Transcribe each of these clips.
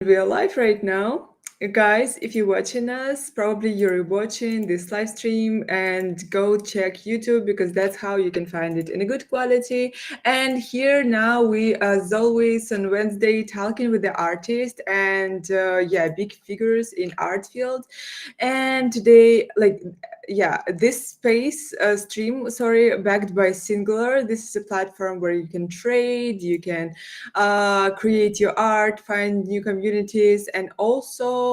We are live right now. Guys, if you're watching us, probably you're watching this live stream and go check YouTube because that's how you can find it in a good quality. And here now we, as always, on Wednesday, talking with the artist and big figures in art field. And today, this space stream, sorry, backed by Singular. This is a platform where you can trade, you can create your art, find new communities, and also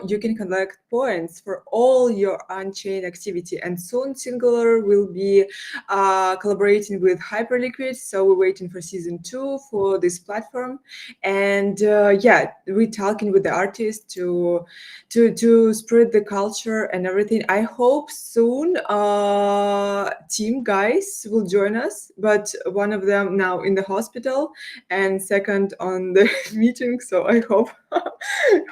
you can collect points for all your on-chain activity. And soon Singular will be collaborating with Hyperliquid, so we're waiting for season 2 for this platform. And we're talking with the artists to spread the culture and everything. I hope soon team guys will join us, but one of them now in the hospital and second on the meeting. So I hope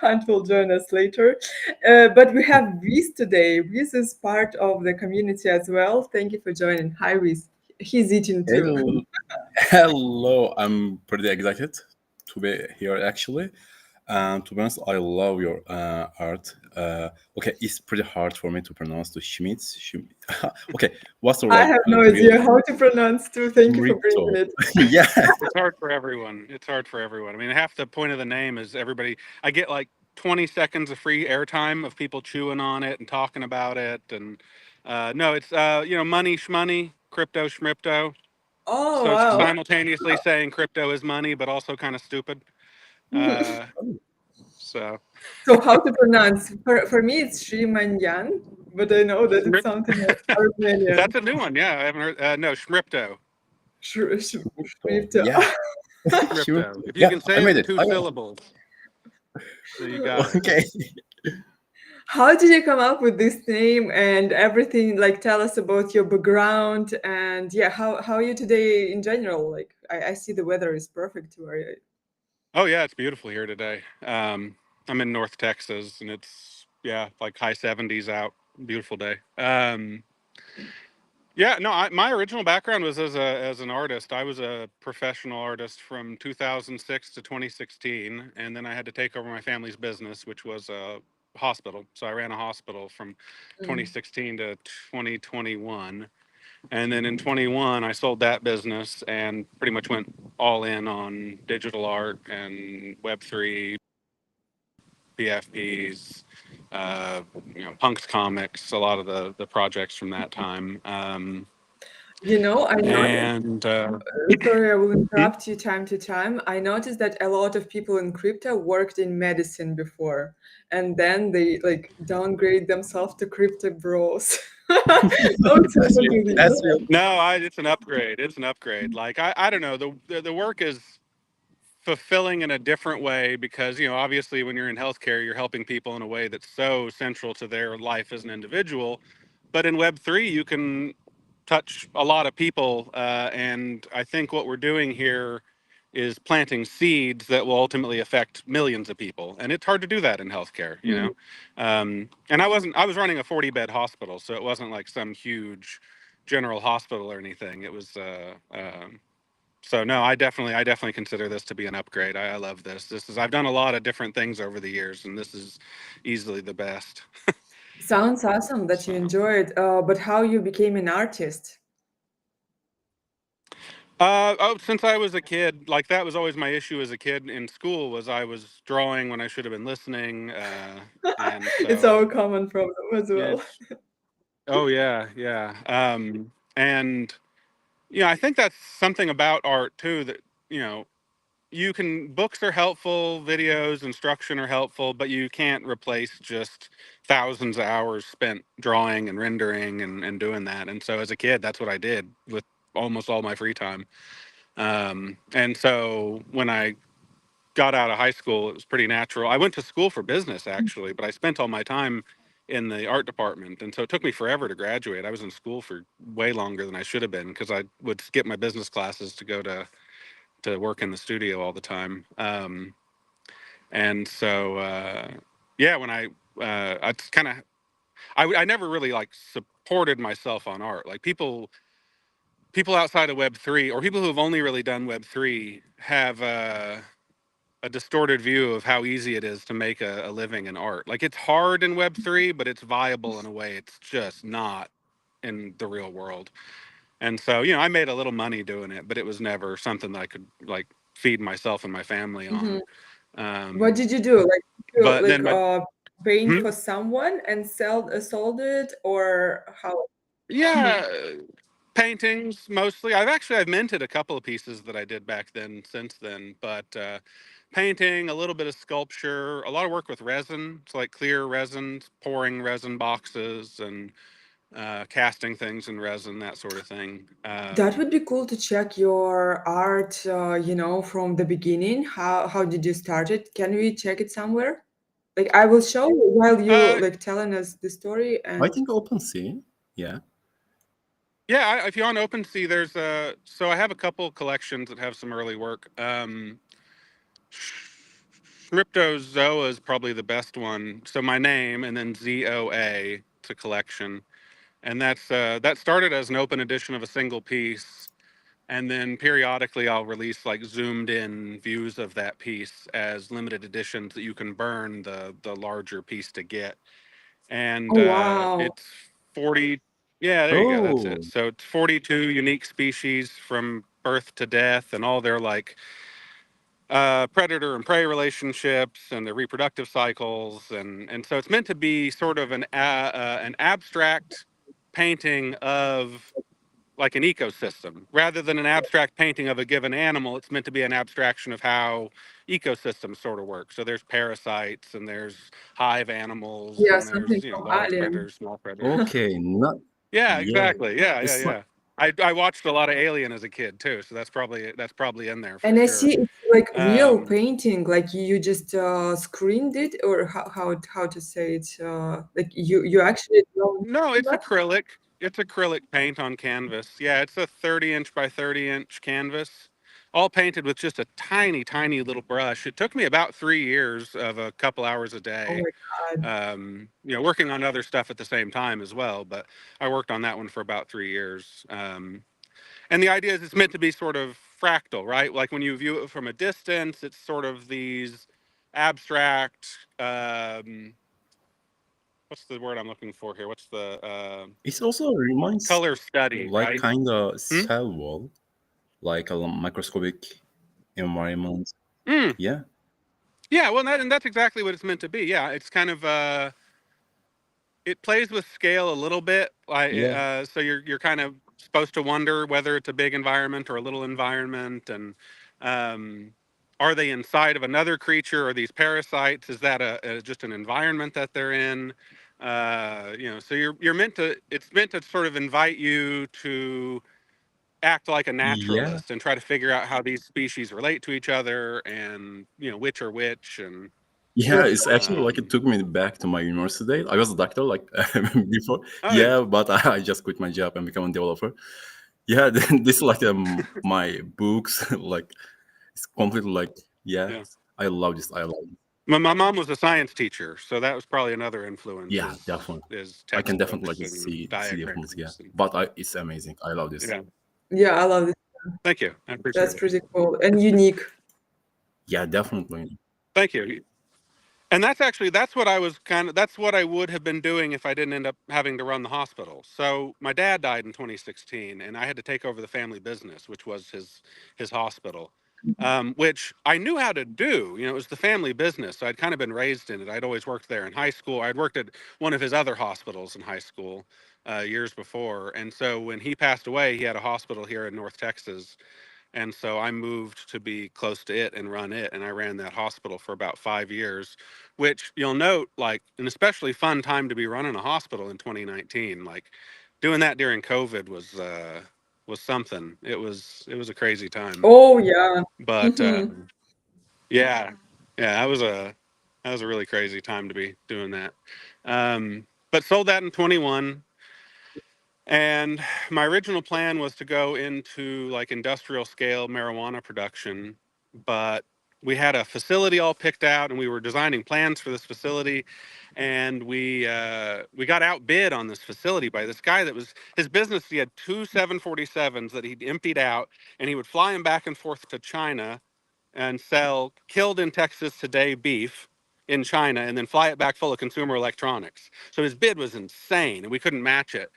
Hunt will join us later. But we have Reese today. Reese is part of the community as well. Thank you for joining. Hi, Reese. He's eating too. Hello, hello. I'm pretty excited to be here actually. And to be honest, I love your art. Okay, it's pretty hard for me to pronounce the Schmitz. Okay, what's the I like have no real idea how to pronounce too. Thank you for bringing Schmitzo? it. Yeah. It's hard for everyone. It's hard for everyone. I mean, half the point of the name is everybody. I get like 20 seconds of free airtime of people chewing on it and talking about it. And no, it's money shmoney, crypto schmripto. Oh, So it's wow. simultaneously saying crypto is money, but also kind of stupid. Uh, so So how to pronounce? For me, it's Shrimanyan, but I know that it's Schmrip- something like Armenian. that's a new one. Yeah, I haven't heard. No, schmripto. So, Shrifto. yeah, sure. Schmripto. If you Yeah, can I say it made in it. two I made syllables, so you got it. it. Okay. How did you come up with this name and everything? Like, tell us about your background and yeah, how are you today in general? Like, I see the weather is perfect where you. Oh yeah, it's beautiful here today. I'm in North Texas, and it's like high 70s out. Beautiful day. Yeah, no, my original background was as an artist. I was a professional artist from 2006 to 2016, and then I had to take over my family's business, which was a hospital. So I ran a hospital from Mm. 2016 to 2021. And then in 21, I sold that business and pretty much went all in on digital art and Web3, PFPs, uh, Punk's comics, a lot of the projects from that time. I noticed. And Sorry, I will hmm? interrupt you time to time. I noticed that a lot of people in crypto worked in medicine before, and then they like downgrade themselves to crypto bros. That's real. That's real. No, it's an upgrade. It's an upgrade. Like I don't know. The work is fulfilling in a different way because obviously when you're in healthcare you're helping people in a way that's so central to their life as an individual, but in Web3 you can touch a lot of people, and I think what we're doing here is planting seeds that will ultimately affect millions of people, and it's hard to do that in healthcare. And I was running a 40-bed hospital, so it wasn't like some huge general hospital or anything. It was so no, I definitely consider this to be an upgrade. I love this. I've done a lot of different things over the years, and this is easily the best. Sounds awesome that you So, enjoyed. But how you became an artist? since I was a kid, like that was always my issue as a kid in school was I was drawing when I should have been listening, and It's so our common problem as well. it's oh yeah, yeah, and I think that's something about art too that you know you can books are helpful, videos, instruction are helpful, but you can't replace just thousands of hours spent drawing and rendering and doing that. And so as a kid, that's what I did with almost all my free time. And so when I got out of high school, it was pretty natural. I went to school for business actually, but I spent all my time in the art department. And so it took me forever to graduate. I was in school for way longer than I should have been because I would skip my business classes to go to work in the studio all the time. And so, yeah, when I kind of, I never really like supported myself on art. Like people outside of Web3 or people who have only really done Web3 have, a distorted view of how easy it is to make a living in art. Like it's hard in Web3, but it's viable in a way it's just not in the real world. And so, I made a little money doing it, but it was never something that I could like feed myself and my family Hmm. on. What Um, did you do? Like, you but then my paint hmm? for someone and sold it, or how? Mhm. Yeah, paintings mostly. I've minted a couple of pieces that I did back then since then, but painting, a little bit of sculpture, a lot of work with resin. It's like clear resin, pouring resin boxes and casting things in resin, that sort of thing. That would be cool to check your art, from the beginning. How did you start it? Can we check it somewhere? Like, I will show you while you Uh, like telling us the story. I And think OpenSea. Yeah. yeah, if you're on OpenSea, there's so I have a couple collections that have some early work. Cryptozoa is probably the best one. So my name and then ZOA. It's a collection, and that started as an open edition of a single piece, and then periodically I'll release like zoomed in views of that piece as limited editions that you can burn the larger piece to get. And oh wow. it's 40. Yeah, there you go. That's it. Oh, So it's 42 unique species from birth to death, and all their like predator and prey relationships and their reproductive cycles, and so it's meant to be sort of an abstract painting of like an ecosystem rather than an abstract painting of a given animal. It's meant to be an abstraction of how ecosystems sort of work. So there's parasites and there's hive animals Yeah, and something there's from large Alien. predators, small predators. okay. Not Yeah, yeah. exactly. Yeah, yeah, It's like yeah. I watched a lot of Alien as a kid too, so that's probably in there for And I sure. see it's like real Um, painting, like you just screened it, or how to say it? Like you actually drawn No, it's that? acrylic. It's acrylic paint on canvas. Yeah, it's a 30 inch by 30-inch canvas, all painted with just a tiny, tiny little brush. It took me about 3 years of a couple hours a Oh day, my God. working on other stuff at the same time as well. But I worked on that one for about 3 years. And the idea is it's meant to be sort of fractal, right? Like when you view it from a distance, it's sort of these abstract. What's the word I'm looking for here? What's the it also reminds color study, like right? kind of Hmm? cell wall, like a microscopic environment. Mm. Yeah. Yeah, well, and that's exactly what it's meant to be. Yeah, it's kind of it plays with scale a little bit, like Yeah. so you're kind of supposed to wonder whether it's a big environment or a little environment, and um, are they inside of another creature? Or these parasites? Is that just an environment that they're in? So you're meant to. It's meant to sort of invite you to act like a Yeah. naturalist and try to figure out how these species relate to each other, and which are which, and Yeah, That's it's actually like it um, took me back to my university days. I was a doctor like before. oh yeah. Yeah, but I just quit my job and become a developer. Yeah, then this is like my books like it's completely like yeah. Yeah. I love this. I love it. My mom was a science teacher, so that was probably another influence Yeah, definitely. is I can definitely textbooks like and see difference. Yeah, diagrams. And, but it's amazing. I love this. yeah. yeah, I love it. Thank you. I That's appreciate it. pretty cool and unique. Yeah, definitely. Thank you. And that's what I would have been doing if I didn't end up having to run the hospital. So my dad died in 2016, and I had to take over the family business, which was his hospital, which I knew how to do. It was the family business, so I'd kind of been raised in it. I'd always worked there in high school. I'd worked at one of his other hospitals in high school years before, and so when he passed away, he had a hospital here in North Texas, and so I moved to be close to it and run it. And I ran that hospital for about 5 years, which you'll note, like, an especially fun time to be running a hospital in 2019. Like, doing that during COVID was something. It was a crazy time. Oh yeah. But Hmm. yeah, yeah, that was a really crazy time to be doing that. But sold that in 21. And my original plan was to go into like industrial scale marijuana production, but we had a facility all picked out, and we were designing plans for this facility, and we got outbid on this facility by this guy that was his business. He had two 747s that he'd emptied out, and he would fly them back and forth to China and sell killed in Texas today beef in China and then fly it back full of consumer electronics. So his bid was insane and we couldn't match it.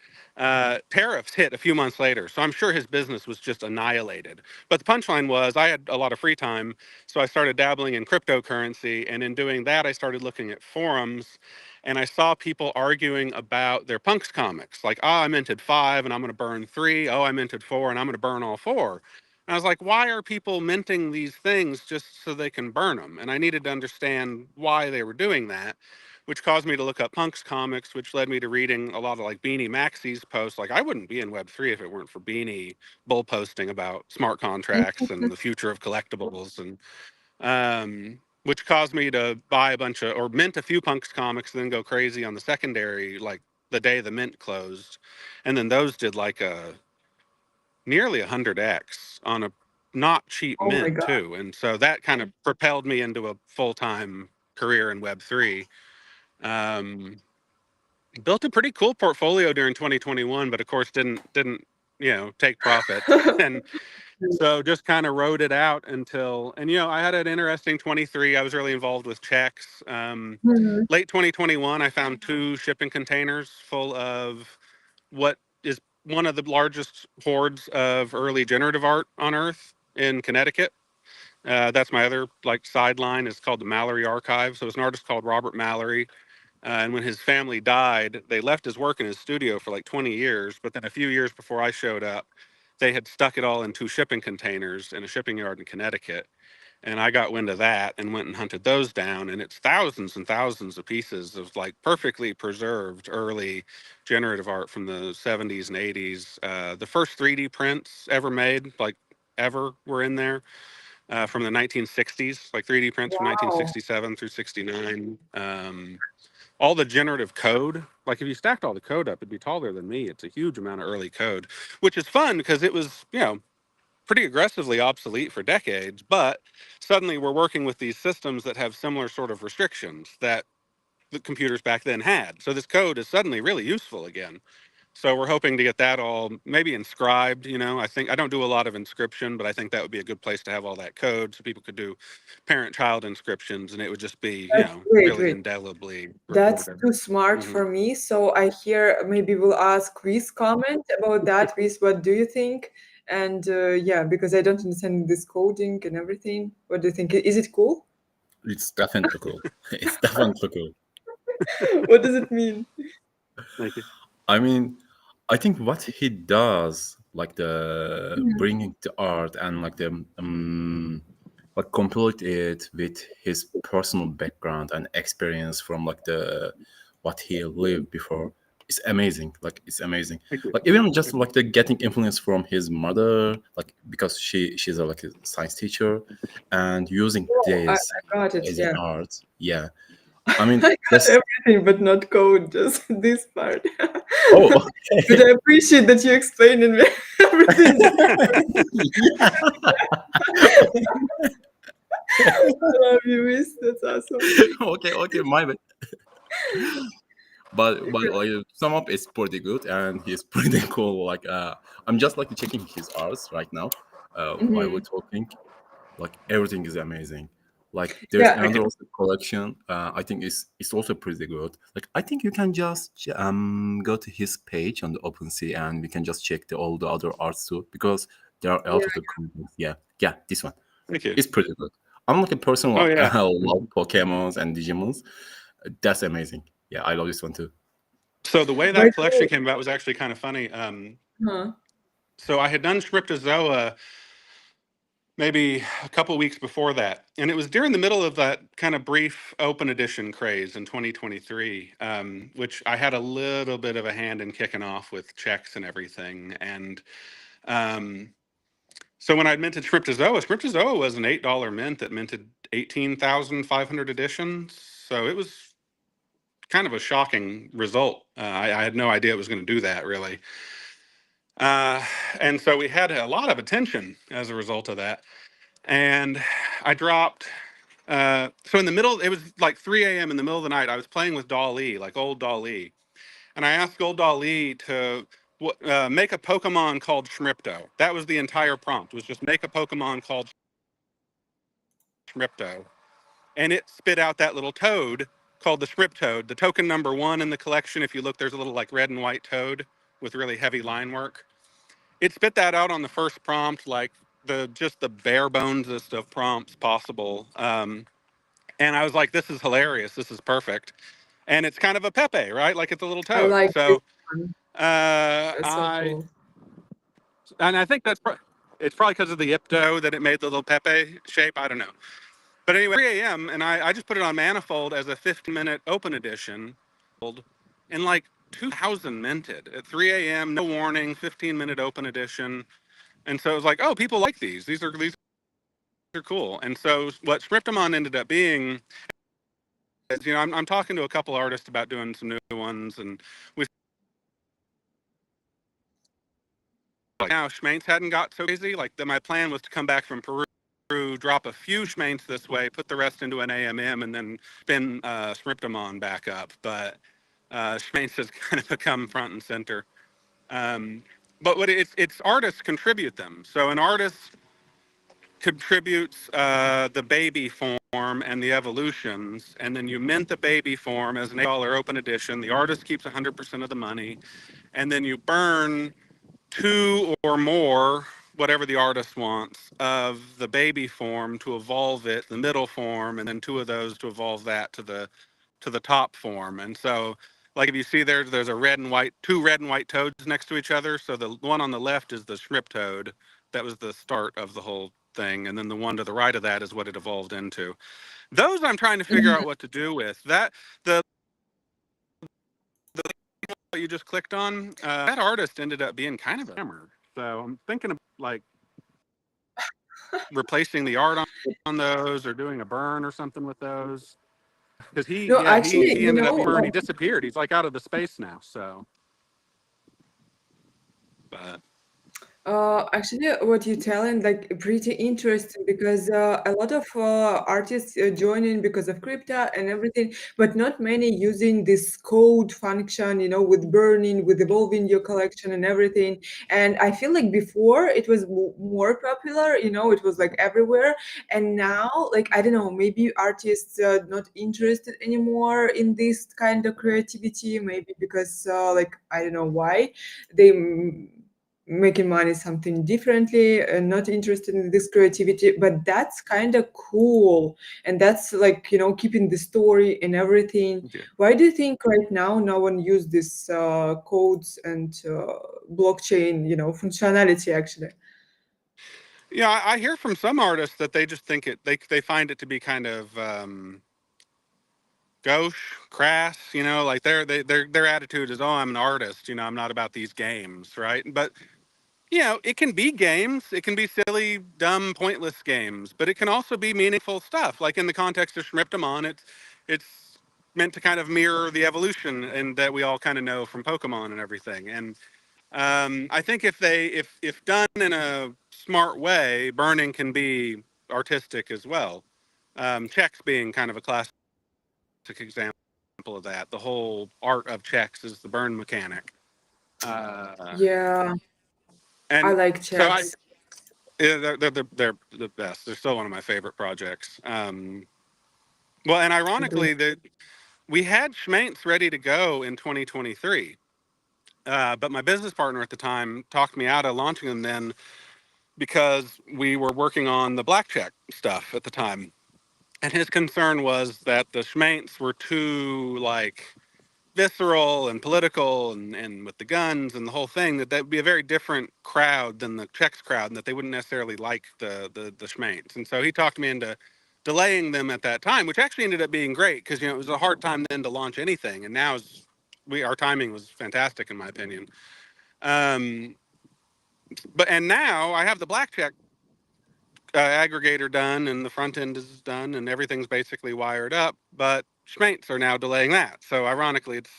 Tariffs hit a few months later, so I'm sure his business was just annihilated. But the punchline was I had a lot of free time, so I started dabbling in cryptocurrency. And in doing that, I started looking at forums and I saw people arguing about their punks comics. Like, oh, I minted 5 and I'm going to burn 3. Oh, I minted 4 and I'm going to burn all 4. And I was like, why are people minting these things just so they can burn them? And I needed to understand why they were doing that, which caused me to look up punks comics, which led me to reading a lot of like Beanie Maxie's posts. Like, I wouldn't be in Web3 if it weren't for Beanie bull posting about smart contracts and the future of collectibles, and which caused me to buy a bunch of or mint a few punks comics and then go crazy on the secondary like the day the mint closed. And then those did like a nearly 100x on a not cheap Oh my mint God. too. And so that kind of propelled me into a full-time career in Web3. Um, Built a pretty cool portfolio during 2021, but of course didn't take profits. And so just kind of rode it out until, and I had an interesting 23. I was really involved with checks. Mhm. Late 2021, I found 2 shipping containers full of what is one of the largest hoards of early generative art on Earth in Connecticut. That's my other like sideline. It's called the Mallory Archive. So it's an artist called Robert Mallory. And when his family died, they left his work in his studio for like 20 years. But then a few years before I showed up, they had stuck it all in 2 shipping containers in a shipping yard in Connecticut. And I got wind of that and went and hunted those down. And it's thousands and thousands of pieces of like perfectly preserved early generative art from the 70s and 80s. The first 3D prints ever made, like ever, were in there from the 1960s, like 3D prints from Wow. 1967 through 69. All the generative code, like if you stacked all the code up, it'd be taller than me. It's a huge amount of early code, which is fun because it was, pretty aggressively obsolete for decades, but suddenly we're working with these systems that have similar sort of restrictions that the computers back then had. So this code is suddenly really useful again. So we're hoping to get that all maybe inscribed. I think I don't do a lot of inscription, but I think that would be a good place to have all that code so people could do parent-child inscriptions, and it would just be, That's great. really Great. indelibly That's recorded. too smart Hmm. for me. So I hear maybe we'll ask Chris comment about that. Chris, what do you think? And yeah, because I don't understand this coding and everything. What do you think? Is it cool? It's definitely cool. It's definitely cool. What does it mean? Thank you. I mean, I think what he does, like the Mhm. bringing the art and like the like complete it with his personal background and experience from like the what he lived before is amazing. Like it's amazing. Thank you. Like even just like the getting influence from his mother, like because she's like a science teacher, and using Oh, I this got it. as an Yeah. art. Yeah, I mean I got that's everything, but not code, just this part. oh But I appreciate that you explained it everything. I love you, Miss. That's awesome. okay, my bad. But like sum up is pretty good and he's pretty cool. Like I'm just like checking his arts right now while we're Mhm. talking. Like everything is amazing. Like there's Yeah, another also collection. I think it's also pretty good. Like I think you can just go to his page on the OpenSea and we can just check all the other arts too because there are a yeah. lot of the contents. Yeah, this one. Thank you. It's pretty good. I'm like a person Oh who yeah. love Pokemons and Digimons. That's amazing. Yeah, I love this one too. So the way By that the way, collection came about was actually kind of funny. huh? So I had done Scriptozoa maybe a couple weeks before that, and it was during the middle of that kind of brief open edition craze in 2023, which I had a little bit of a hand in kicking off with checks and everything. And um, so when I'd minted Scriptozoa was an $8 mint that minted 18,500 editions. So it was kind of a shocking result. I had no idea it was going to do that really. Uh, and so we had a lot of attention as a result of that. And I dropped. So in the middle, it was like 3 a.m. in the middle of the night. I was playing with Dali, like old Dali, and I asked old Dali to make a Pokemon called Schmripto. That was the entire prompt. Was just make a Pokemon called. Schmipto, and it spit out that little toad called the Schmiptoad, the token number 1 in the collection. If you look, there's a little like red and white toad with really heavy line work. It spit that out on the first prompt, like just the bare bonesest of prompts possible. And I was like, this is hilarious. This is perfect. And it's kind of a Pepe, right? Like it's a little I toad. like this So one. It's so I cool. and I think it's probably because of the Ipto that it made the little Pepe shape. I don't know. But anyway, 3 a.m. and I just put it on Manifold as a 15-minute open edition, and like 2,000 minted at 3 a.m. No warning, 15-minute open edition. And so it was like, oh, people like these. These are cool. And so what Scriptamon ended up being is, I'm talking to a couple artists about doing some new ones, and we like now Schmaints hadn't got so crazy. Like my plan was to come back from Peru, drop a few Schmaints this way, put the rest into an AMM, and then spin Scriptamon back up. But Schmaints has kind of become front and center. But what it's artists contribute them. So an artist contributes the baby form and the evolutions, and then you mint the baby form as an $8 open edition. The artist keeps 100% of the money, and then you burn 2 or more, whatever the artist wants, of the baby form to evolve it, the middle form, and then 2 of those to evolve that to the top form. And so, like if you see there's a red and white, 2 red and white toads next to each other. So the one on the left is the Schmip toad. That was the start of the whole thing, and then the one to the right of that is what it evolved into. Those I'm trying to figure out what to do with. The you just clicked on, that artist ended up being kind of a hammer. So I'm thinking of like replacing the art on those, or doing a burn or something with those. Because No, actually, he ended up being burned. He disappeared. He's like out of the space now. So, but actually, what you're telling, like, pretty interesting because a lot of artists join in because of crypto and everything, but not many using this code function, with burning, with evolving your collection and everything. And I feel like before it was more popular, it was like everywhere. And now, like, I don't know, maybe artists are not interested anymore in this kind of creativity, maybe because, like, I don't know why they making money something differently and not interested in this creativity, but that's kind of cool, and that's like keeping the story and everything. yeah, Why do you think right now no one use this codes and blockchain functionality actually? yeah, I hear from some artists that they just think they find it to be kind of gauche, crass. Like their attitude is, oh, I'm an artist. I'm not about these games, right? But it can be games. It can be silly, dumb, pointless games, but it can also be meaningful stuff. Like in the context of Schmiptamon, it's meant to kind of mirror the evolution and that we all kind of know from Pokemon and everything. And I think if done in a smart way, burning can be artistic as well. Checks being kind of a classic example of that. The whole art of checks is the burn mechanic. Uh, Yeah, I and like so I, checks. Yeah, they're the best. They're still one of my favorite projects. Well, and Agree. ironically, that we had Schmaints ready to go in 2023, but my business partner at the time talked me out of launching them then because we were working on the black check stuff at the time, and his concern was that the Schmaints were too like visceral and political and with the guns and the whole thing, that would be a very different crowd than the Czechs crowd, and that they wouldn't necessarily like the Schmaints. And so he talked me into delaying them at that time, which actually ended up being great because it was a hard time then to launch anything, and now our timing was fantastic in my opinion. Um, and now I have the blackjack aggregator done, and the front end is done, and everything's basically wired up. But Schmaints are now delaying that. So ironically, it's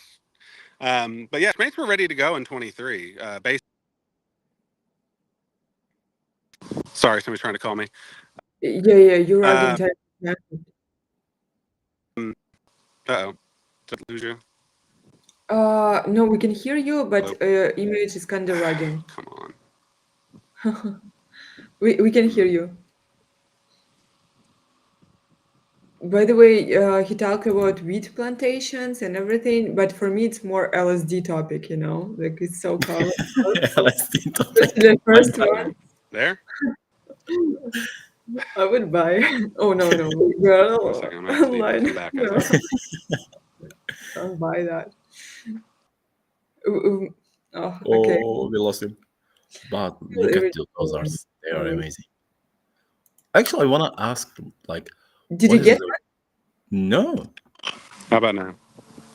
but yeah, Schmaints were ready to go in 23. Sorry, somebody's trying to call me. Yeah, you're Uh, Argentine. oh, did I lose you? No, we can hear you, but Hello? image is kind of lagging. Come on. We can hear Hmm. you. By the way, he talked about wheat plantations and everything, but for me, it's more LSD topic, you know? Like, it's so common, LSD especially topic. the I'm first dying. one. There. I would buy. Oh, no, no, One girl, second. I'm gonna have to leave and online. come back. I No, think. don't buy that. Ooh, ooh. Oh, okay. Oh, we lost him. But Feel look at those irritating. arts. They are Sorry. amazing. Actually, I wanna ask, like, Did you what is get the no? How about now?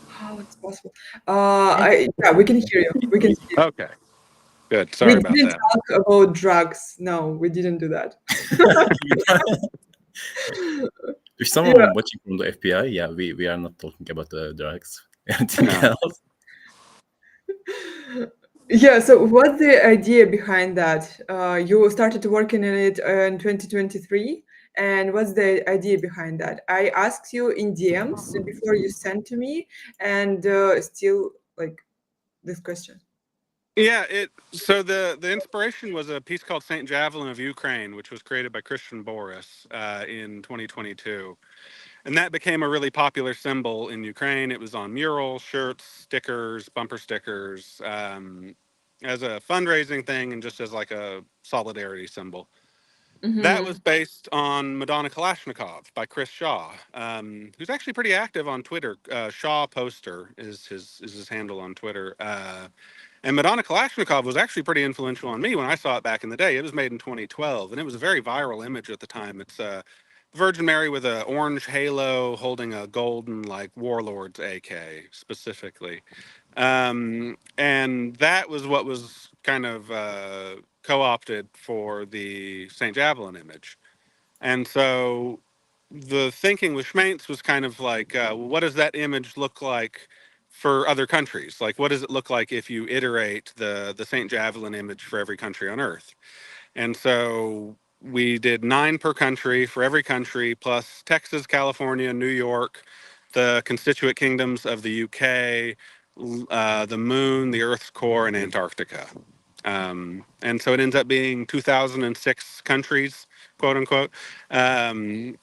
how it's possible? Yeah, Yeah, we can hear you. We can amazing. see you. Okay. Good. We Sorry about didn't that. talk about drugs. No, we didn't do that. If Yeah. someone watching from the FBI, yeah, we are not talking about the drugs. Anything No. else? Yeah, so what's the idea behind that? You started working in it in 2023, and what's the idea behind that? I asked you in DMs before you sent to me, and still like this question. Yeah. So the inspiration was a piece called Saint Javelin of Ukraine, which was created by Christian Boris in 2022. And that became a really popular symbol in Ukraine. It was on murals, shirts, stickers, bumper stickers, as a fundraising thing and just as like a solidarity symbol. That Mm-hmm. was based on Madonna Kalashnikov by Chris Shaw, who's actually pretty active on Twitter. Shaw Poster is his handle on Twitter. And Madonna Kalashnikov was actually pretty influential on me when I saw it back in the day. It was made in 2012, and it was a very viral image at the time. It's Virgin Mary with an orange halo holding a golden, like, Warlord's AK specifically. And that was what was kind of co opted for the St. Javelin image. And so the thinking with Schmaintz was kind of like, well, what does that image look like for other countries? Like, what does it look like if you iterate the Saint Javelin image for every country on Earth? And so we did 9 per country for every country, plus Texas, California, New York, the constituent kingdoms of the UK, the Moon, the Earth's core, and Antarctica. And so it ends up being 2006 countries, quote unquote. Um,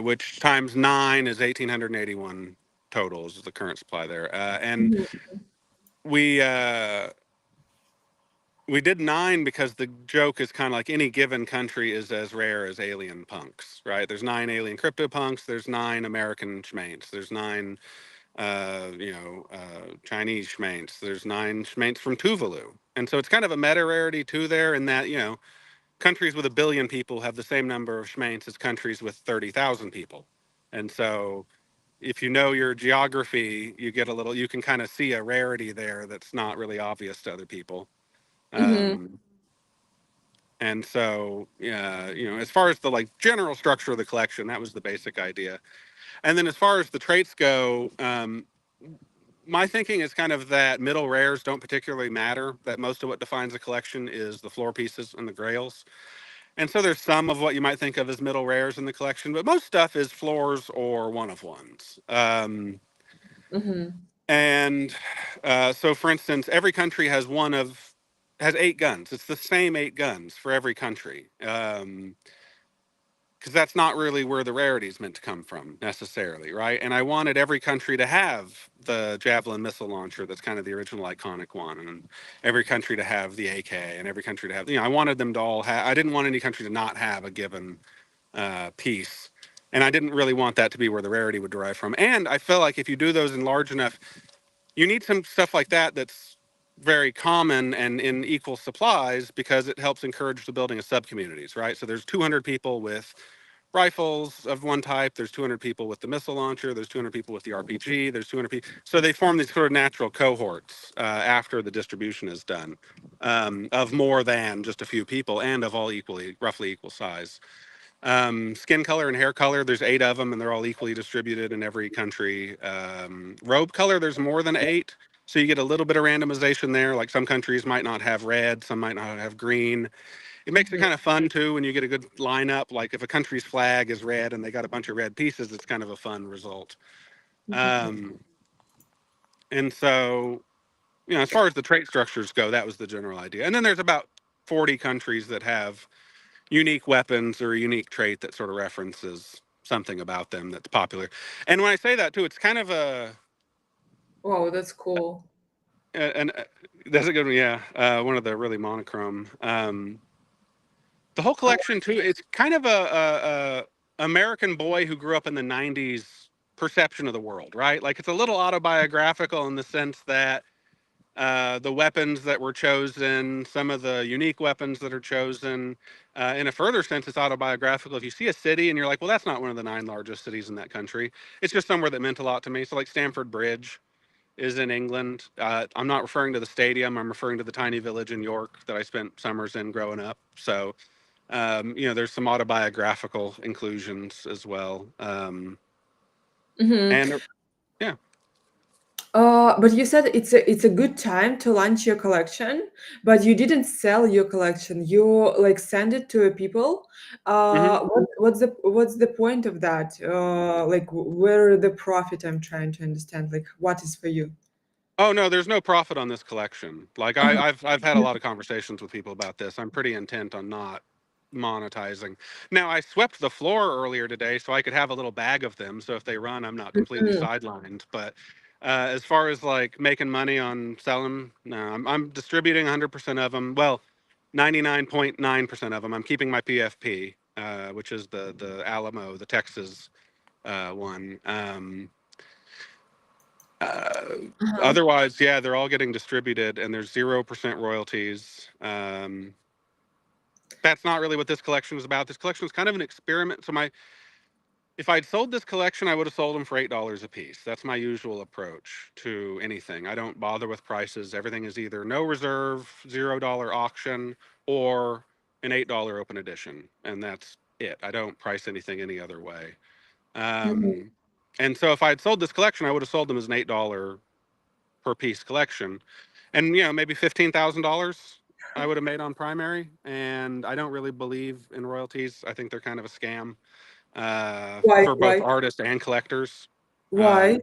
which times 9 is 1,881 total is the current supply there. And we uh, we did 9 because the joke is kind of like any given country is as rare as alien punks, right? There's 9 alien crypto-punks. There's 9 American schmaints. There's 9 Chinese schmaints. There's 9 schmaints from Tuvalu. And so it's kind of a meta rarity too there in that, countries with 1 billion people have the same number of schmaints as countries with 30,000 people. And so if you know your geography, you can kind of see a rarity there that's not really obvious to other people. Mm-hmm. Um, and so, as far as the like general structure of the collection, that was the basic idea. And then as far as the traits go, my thinking is kind of that middle rares don't particularly matter, that most of what defines a collection is the floor pieces and the grails. And so there's some of what you might think of as middle rares in the collection, but most stuff is floors or one of ones. Mm-hmm. And so, for instance, every country has 8 guns. It's the same 8 guns for every country, because that's not really where the rarity is meant to come from necessarily, right? And I wanted every country to have the Javelin missile launcher, that's kind of the original iconic one, and every country to have the AK, and every country to have. I wanted them to all have. I didn't want any country to not have a given piece. And I didn't really want that to be where the rarity would derive from. And I feel like if you do those in large enough, you need some stuff like that that's very common and in equal supplies, because it helps encourage the building of subcommunities, right? So there's 200 people with rifles of one type, there's 200 people with the missile launcher, there's 200 people with the RPG, there's 200 people. So they form these sort of natural cohorts after the distribution is done, of more than just a few people and of all roughly equal size. Skin color and hair color, there's 8 of them, and they're all equally distributed in every country. Robe color, there's more than 8. So you get a little bit of randomization there. Like some countries might not have red, some might not have green. It makes it kind of fun too when you get a good lineup. Like if a country's flag is red and they got a bunch of red pieces, it's kind of a fun result. Um, and so, as far as the trait structures go, that was the general idea. And then there's about 40 countries that have unique weapons or a unique trait that sort of references something about them that's popular. And when I say that too, it's kind of Wow, that's cool. an that's a good one. Yeah, one of the really monochrome. The whole collection too. It's kind of a American boy who grew up in the '90s perception of the world, right? Like it's a little autobiographical in the sense that the weapons that were chosen, some of the unique weapons that are chosen. In a further sense, it's autobiographical. If you see a city and you're like, well, that's not one of the 9 largest cities in that country, it's just somewhere that meant a lot to me. So, like Stamford Bridge is in England. I'm not referring to the stadium, I'm referring to the tiny village in York that I spent summers in growing up. So, there's some autobiographical inclusions as well. Mm-hmm. And yeah. But you said it's a good time to launch your collection, but you didn't sell your collection. You like send it to people. hmm What's the point of that? Like where the profit? I'm trying to understand. Like what is for you? Oh no, there's no profit on this collection. Like Uh-huh. I've had a lot of conversations with people about this. I'm pretty intent on not monetizing. Now I swept the floor earlier today so I could have a little bag of them. So if they run, I'm not completely Mhm. sidelined. But as far as like making money on selling, no, I'm distributing 100% of them. Well, 99.9% of them. I'm keeping my PFP, which is the Alamo, the Texas one. Uh, Uh-huh. Otherwise, yeah, they're all getting distributed, and there's 0% royalties. That's not really what this collection is about. This collection is kind of an experiment. So if I'd sold this collection, I would have sold them for $8 a piece. That's my usual approach to anything. I don't bother with prices. Everything is either no reserve, $0 auction, or an $8 open edition, and that's it. I don't price anything any other way. Mhm. Um, and so if I had sold this collection, I would have sold them as an $8 per piece collection, and maybe $15,000 I would have made on primary. And I don't really believe in royalties. I think they're kind of a scam Why? for both Why? artists and collectors. Why? Um,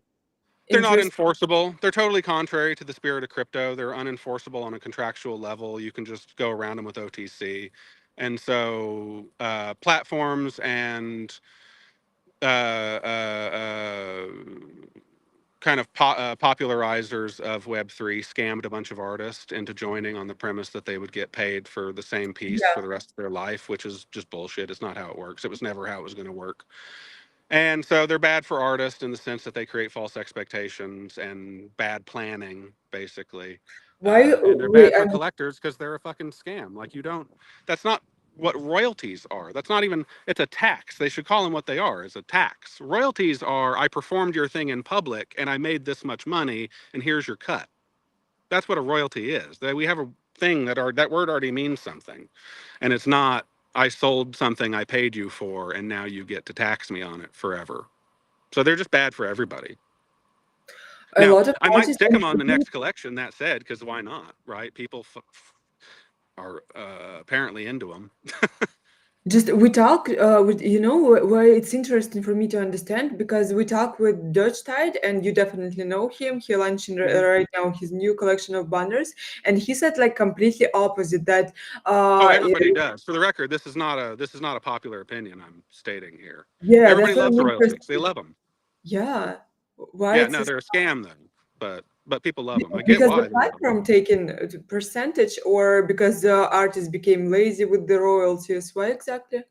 they're not Interest. enforceable. They're totally contrary to the spirit of crypto. They're unenforceable on a contractual level. You can just go around them with OTC. And so platforms and uh, uh, uh, kind of popularizers of Web3 scammed a bunch of artists into joining on the premise that they would get paid for the same piece for the Yeah. rest of their life, which is just bullshit. It's not how it works. It was never how it was going to work. And so they're bad for artists in the sense that they create false expectations and bad planning, basically. Why? And they're Wait. bad for collectors because they're a fucking scam. Like, that's not what royalties are. That's not even, it's a tax. They should call them what they are. It's a tax. Royalties are, I performed your thing in public and I made this much money and here's your cut. That's what a royalty is. That we have a thing that word already means something. And it's not, I sold something I paid you for and now you get to tax me on it forever. So they're just bad for everybody. A Now, lot of I might artists stick and them on the people next collection, that said, because why not, right? People are apparently into them. just we talk with why it's interesting for me to understand because we talk with Dutch Tide and you definitely know him. He launching hmm right now his new collection of banners and he said like completely opposite that Oh, uh everybody does. For the record, this is not a popular opinion I'm stating here. yeah, that's Everybody what I'm loves royalties. They interested. love them. Yeah, why Yeah, it's no, a, they're a scam though, but people love them. I get because the why they love them. platform taking percentage or because the artist became lazy with the royalties. Why exactly?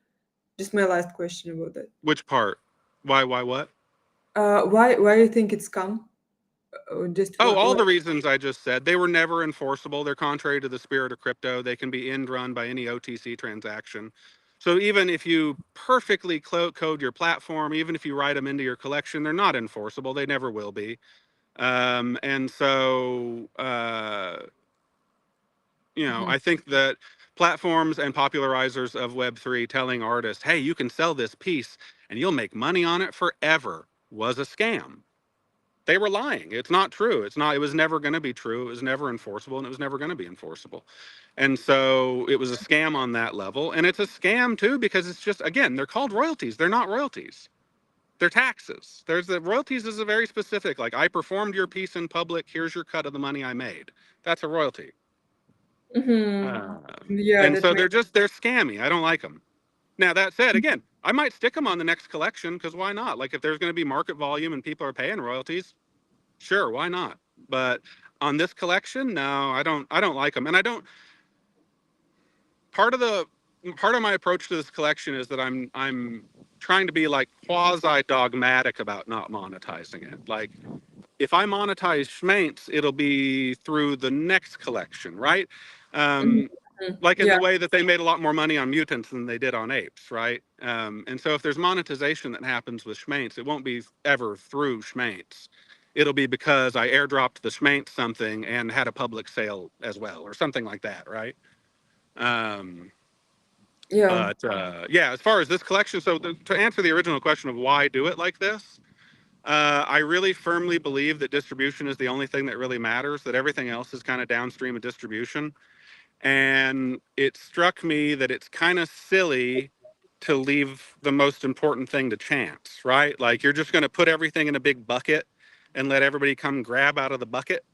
Just my last question about that. Which part? Why, what? Why you think it's come? Just Oh, all what? the reasons I just said. They were never enforceable. They're contrary to the spirit of crypto. They can be end run by any OTC transaction. So even if you perfectly code your platform, even if you write them into your collection, they're not enforceable. They never will be. And so, Mhm. I think that platforms and popularizers of Web3 telling artists, hey, you can sell this piece and you'll make money on it forever was a scam. They were lying. It's not true. It was never going to be true. It was never enforceable and it was never going to be enforceable. And so it was a scam on that level. And it's a scam too, because it's just, again, they're called royalties. They're not royalties. They're taxes. There's the royalties is a very specific, like I performed your piece in public. Here's your cut of the money I made. That's a royalty. Mhm. Yeah, And that so makes. they're scammy. I don't like them. Now that said, again, I might stick them on the next collection because why not? Like if there's going to be market volume and people are paying royalties, sure, why not? But on this collection, no, I don't like them, and I don't. Part of the part of my approach to this collection is that I'm trying to be like quasi dogmatic about not monetizing it. Like if I monetize Schmaints, it'll be through the next collection, right? Mhm. Um, Mhm. like in Yeah. the way that they made a lot more money on mutants than they did on apes, right? And so if there's monetization that happens with Schmaints, it won't be ever through Schmaints. It'll be because I airdropped the Schmaints something and had a public sale as well, or something like that, right? Um, Yeah. but yeah, as far as this collection, so to answer the original question of why do it like this, I really firmly believe that distribution is the only thing that really matters, that everything else is kind of downstream of distribution. And it struck me that it's kind of silly to leave the most important thing to chance, right? Like you're just going to put everything in a big bucket and let everybody come grab out of the bucket.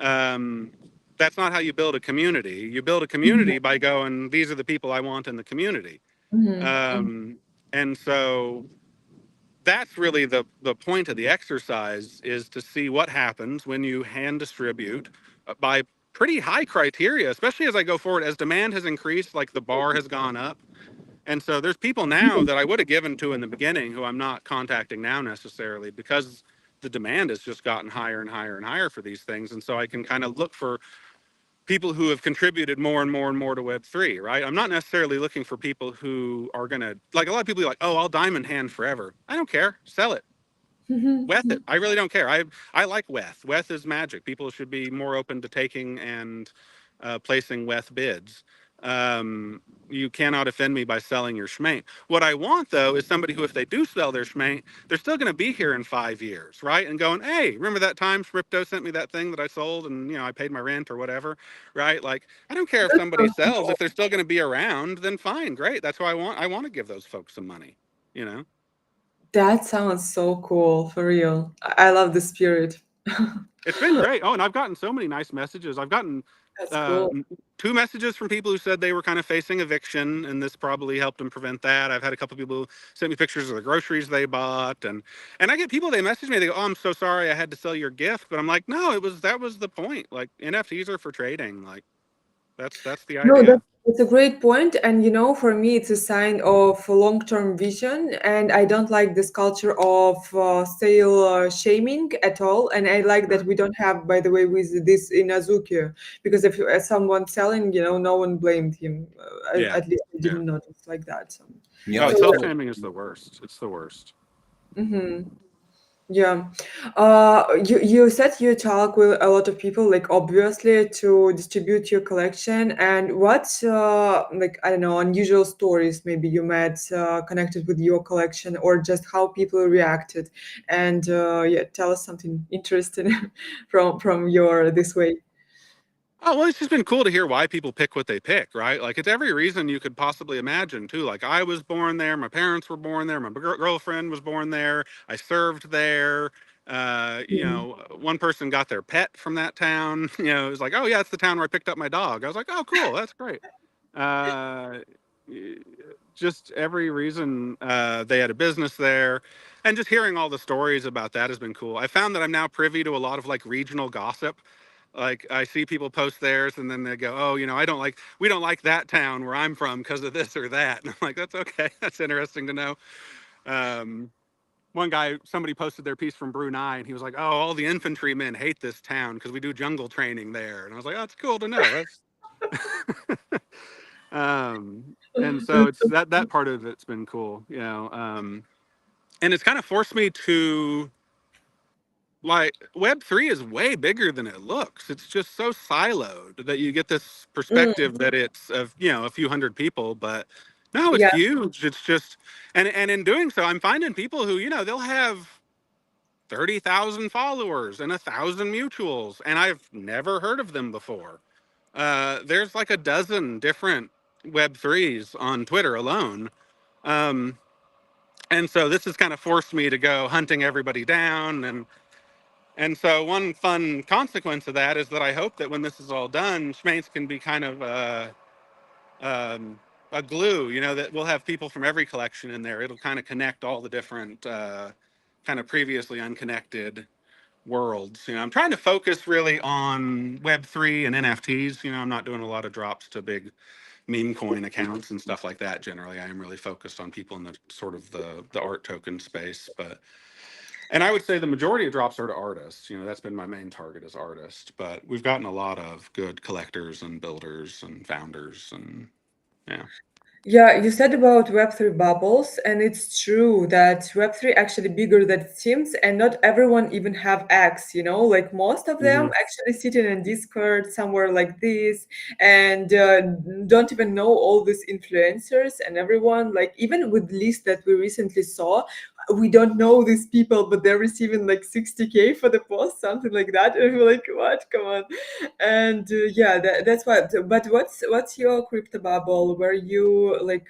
Um, that's not how you build a community. You build a Mhm. community by going, these are the people I want in the community. Mhm. Mhm. Um, and so that's really the point of the exercise is to see what happens when you hand distribute by pretty high criteria, especially as I go forward. As demand has increased, like the bar has gone up. And so there's people now that I would have given to in the beginning who I'm not contacting now necessarily because the demand has just gotten higher and higher and higher for these things. And so I can kind of look for people who have contributed more and more and more to Web3, right? I'm not necessarily looking for people who are going to, like a lot of people are like, oh, I'll diamond hand forever. I don't care. Sell it. Weth it. Mhm. I really don't care. I like Weth. Weth is magic. People should be more open to taking and placing Weth bids. Um, you cannot offend me by selling your schmaint. What I want though is somebody who, if they do sell their schmaint, they're still going to be here in 5 years, right? And going, hey, remember that time Scripto sent me that thing that I sold, and I paid my rent or whatever, right? Like I don't care if That somebody sounds so sells. If cool. they're still going to be around, then fine, great. That's why I want to give those folks some money, you know. That sounds so cool, for real. I love the spirit. It's been great. Oh, and I've gotten so many nice messages. I've gotten That's uh, cool. two messages from people who said they were kind of facing eviction, and this probably helped them prevent that. I've had a couple of people who sent me pictures of the groceries they bought, and I get people, they message me, they go, "Oh, I'm so sorry, I had to sell your gift," but I'm like, "No, that was the point. Like NFTs are for trading. Like that's the No, idea." that's a great point. And for me, it's a sign of long-term vision. And I don't like this culture of sale shaming at all. And I like that we don't have, by the way, with this in Azuki, because if someone selling, no one blamed him. Yeah, At least I yeah. didn't notice like that. So, Yeah, Oh, so self yeah. so shaming is the worst. It's the worst. Mm-hmm. Yeah. You said you talk with a lot of people, like obviously to distribute your collection. And what's like I don't know, unusual stories maybe you met connected with your collection, or just how people reacted. And yeah, tell us something interesting from your this way. Oh, well, it's just been cool to hear why people pick what they pick, right? Like, it's every reason you could possibly imagine, too. Like, I was born there, my parents were born there, my girlfriend was born there, I served there. Mm. One person got their pet from that town. It was like, oh, yeah, it's the town where I picked up my dog. I was like, oh, cool, that's great. Uh, just every reason they had a business there. And just hearing all the stories about that has been cool. I found that I'm now privy to a lot of like regional gossip. Like I see people post theirs and then they go, oh, we don't like that town where I'm from because of this or that. And I'm like, that's okay. That's interesting to know. Um, One guy, somebody posted their piece from Brunei and he was like, oh, all the infantrymen hate this town because we do jungle training there. And I was like, oh, that's cool to know. That's and so it's that part of it's been cool, and it's kind of forced me to like Web3 is way bigger than it looks. It's just so siloed that you get this Mm, perspective that it's of a few hundred people, but no, it's yeah. huge. It's just and in doing so, I'm finding people who they'll have 30,000 followers and 1,000 mutuals, and I've never heard of them before. There's like a dozen different Web3s on Twitter alone. Um, and so this has kind of forced me to go hunting everybody down, and so one fun consequence of that is that I hope that when this is all done, Schmates can be kind of a glue, that we'll have people from every collection in there. It'll kind of connect all the different kind of previously unconnected worlds. I'm trying to focus really on Web3 and NFTs. I'm not doing a lot of drops to big meme coin accounts and stuff like that. Generally, I am really focused on people in the sort of the art token space. And I would say the majority of drops are to artists. That's been my main target as artists. But we've gotten a lot of good collectors and builders and founders, and yeah. Yeah, you said about Web3 bubbles, and it's true that Web3 actually bigger than it seems, and not everyone even have X, like most of them Hmm. actually sitting in Discord somewhere like this, and don't even know all these influencers and everyone, like even with list that we recently saw, we don't know these people, but they're receiving like 60K for the post, something like that, and we're like, what? Come on. And yeah, that's what. But what's your crypto bubble? Where you like?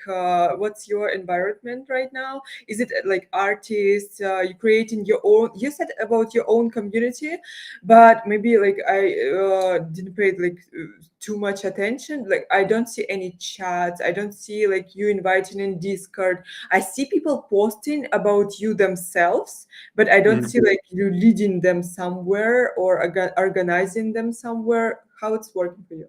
What's your environment right now? Is it like artists? You creating your own? You said about your own community, but maybe like I didn't pay like too much attention. Like I don't see any chats. I don't see like you inviting in Discord. I see people posting about you themselves, but I don't see like you leading them somewhere or organizing them somewhere. How it's working for you?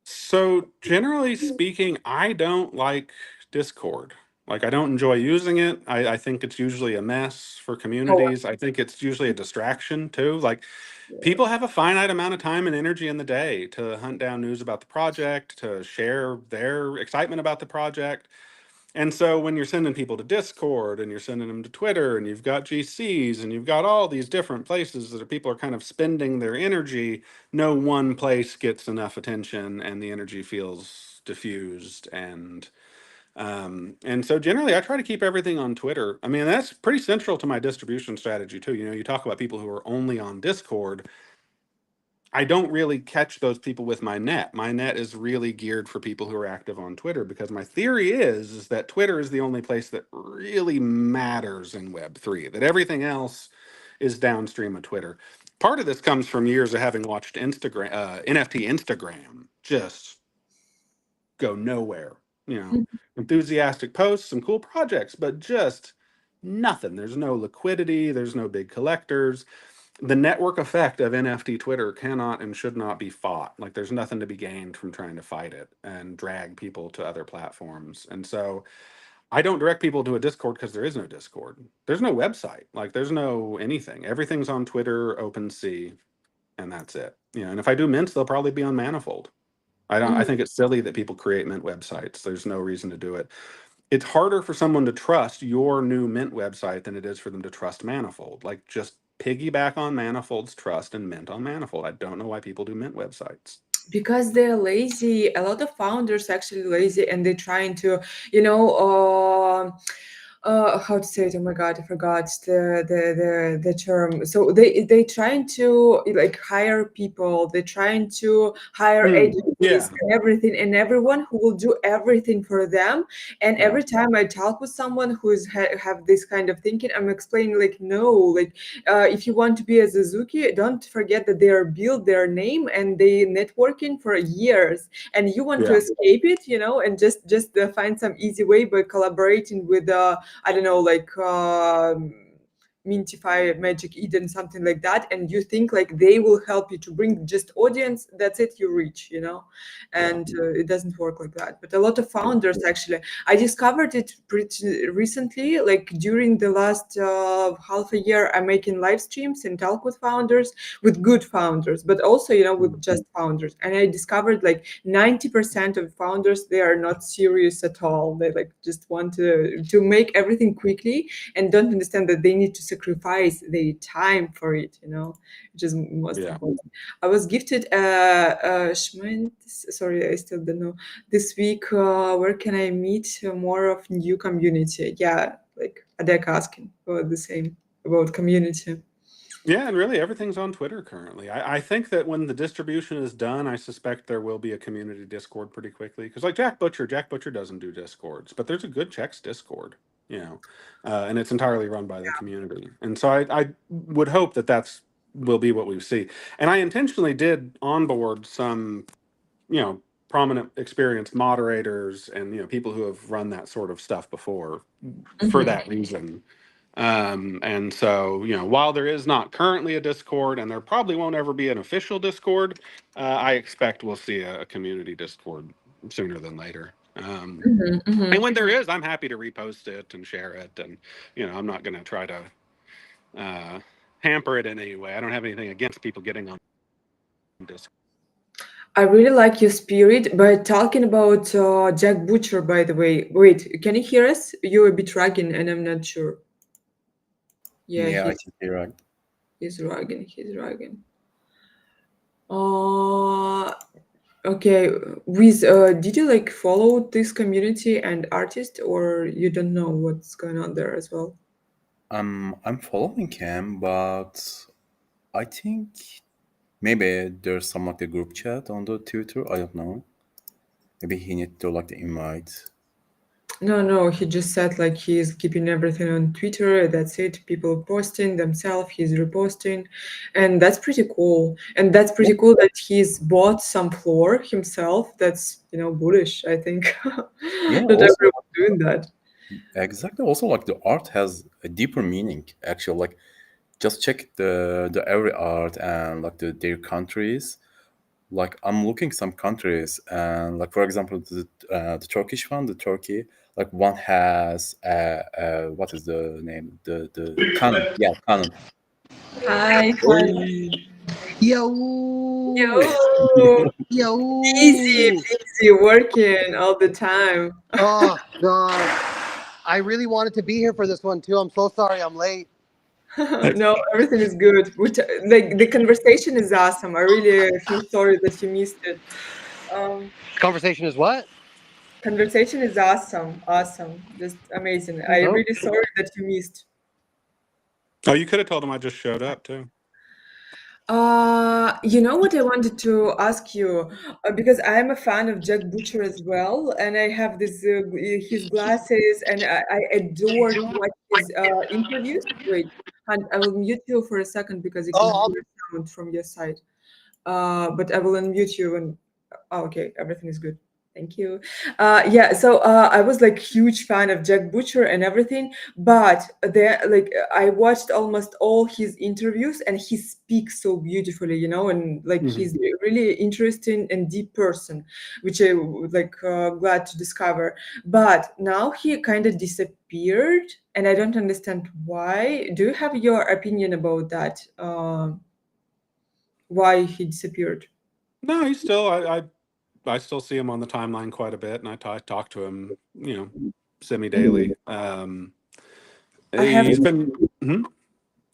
So generally speaking, I don't like Discord. Like I don't enjoy using it. I think it's usually a mess for Oh, communities. I think it's usually a distraction too. Like yeah. people have a finite amount of time and energy in the day to hunt down news about the project, to share their excitement about the project. And so when you're sending people to Discord and you're sending them to Twitter and you've got GCs and you've got all these different places that people are kind of spending their energy, no one place gets enough attention and the energy feels diffused. And so generally I try to keep everything on Twitter. I mean, that's pretty central to my distribution strategy too. You talk about people who are only on Discord. I don't really catch those people with my net. My net is really geared for people who are active on Twitter, because my theory is that Twitter is the only place that really matters in Web3, that everything else is downstream of Twitter. Part of this comes from years of having watched Instagram, NFT Instagram just go nowhere. Enthusiastic posts, some cool projects, but just nothing. There's no liquidity, there's no big collectors. The network effect of NFT Twitter cannot and should not be fought. Like there's nothing to be gained from trying to fight it and drag people to other platforms. And so I don't direct people to a Discord because there is no Discord. There's no website. Like there's no anything. Everything's on Twitter, OpenSea, and that's it. And if I do mints, they'll probably be on Manifold. I think it's silly that people create mint websites. There's no reason to do it. It's harder for someone to trust your new mint website than it is for them to trust Manifold. Like just piggyback on Manifold's trust and mint on Manifold. I don't know why people do mint websites. Because they're lazy. A lot of founders actually lazy, and they're trying to, how to say it? Oh my god, I forgot the term. So they trying to like hire people. They're trying to hire agencies Yeah, and everything, and everyone who will do everything for them. And yeah, every time I talk with someone who is have this kind of thinking, I'm explaining like no, like if you want to be a Suzuki, don't forget that they are built their name and they networking for years, and you want to yeah, escape it, and just find some easy way by collaborating with I don't know, like Mintify, Magic Eden, something like that, and you think like they will help you to bring just audience. That's it, you reach, yeah, and it doesn't work like that. But a lot of yeah. founders actually, I discovered it pretty recently, like during the last half a year. I'm making live streams and talk with founders, with good founders, but also with just founders, and I discovered like 90% of founders, they are not serious at all. They like just want to make everything quickly and don't understand that they need to sacrifice their time for it, which is most Yeah. important. I was gifted Schmeint, sorry, I still don't know, this week, where can I meet more of new community? Yeah, like Adek asking for the same about community. Yeah, and really everything's on Twitter currently. I think that when the distribution is done, I suspect there will be a community Discord pretty quickly. Because like Jack Butcher doesn't do Discords, but there's a good checks Discord, and it's entirely run by the community. And so I would hope that will be what we see. And I intentionally did onboard some, you know, prominent, experienced moderators and people who have run that sort of stuff before for Mm-hmm. that reason. And so, while there is not currently a Discord, and there probably won't ever be an official Discord, I expect we'll see a community Discord sooner than later. Mm-hmm. Mm-hmm. And when there is, I'm happy to repost it and share it. And, I'm not going to try to uh, hamper it in any way. I don't have anything against people getting on Discord. I really like your spirit, but talking about Jack Butcher, by the way, wait, can you hear us? You're a bit ragging, and I'm not sure. Yeah, Yeah, I he's think you're right. he's ragging. He's ragging. Uh, okay. With did you like follow this community and artist, or you don't know what's going on there as well? I'm following him, but I think maybe there's some like the group chat on the Twitter. I don't know. Maybe he need to like the invite. No, no, he just said like he's keeping everything on Twitter. That's it. People posting themselves, he's reposting, and that's pretty cool. And that's Yeah, pretty cool that he's bought some floor himself. That's bullish, I think. yeah. Not Also, everyone doing that. exactly. Also, like the art has a deeper meaning. Actually, like just check the every art and like their countries. Like I'm looking some countries and like for example the Turkish one, the Turkey, like one has what is the name, the canon, yeah, canon. Hi, Han. Hey. Yo, Yo, busy, yo. busy, working all the time. Oh God, I really wanted to be here for this one too. I'm so sorry I'm late. No, everything is good. Which like the conversation is awesome. I really feel sorry that you missed it. Um, Conversation is what? Conversation is awesome, awesome, just amazing. I Oh, really sorry that you missed. Oh, you could have told him I just showed up too. You know what I wanted to ask you, because I am a fan of Jack Butcher as well, and I have this his glasses, and I adore to watch his interviews. Wait, and I will mute you for a second because I can oh, hear sound from your side. But I will unmute you and oh, okay, everything is good. Thank you. Yeah, so I was like huge fan of Jack Butcher and everything, but there, like, I watched almost all his interviews, and he speaks so beautifully, and like Hmm. he's a really interesting and deep person, which I like glad to discover. But now he kind of disappeared, and I don't understand why. Do you have your opinion about that? Why he disappeared? No, he's still. I still see him on the timeline quite a bit, and I talk to him, semi daily. I have He's been. Mhm.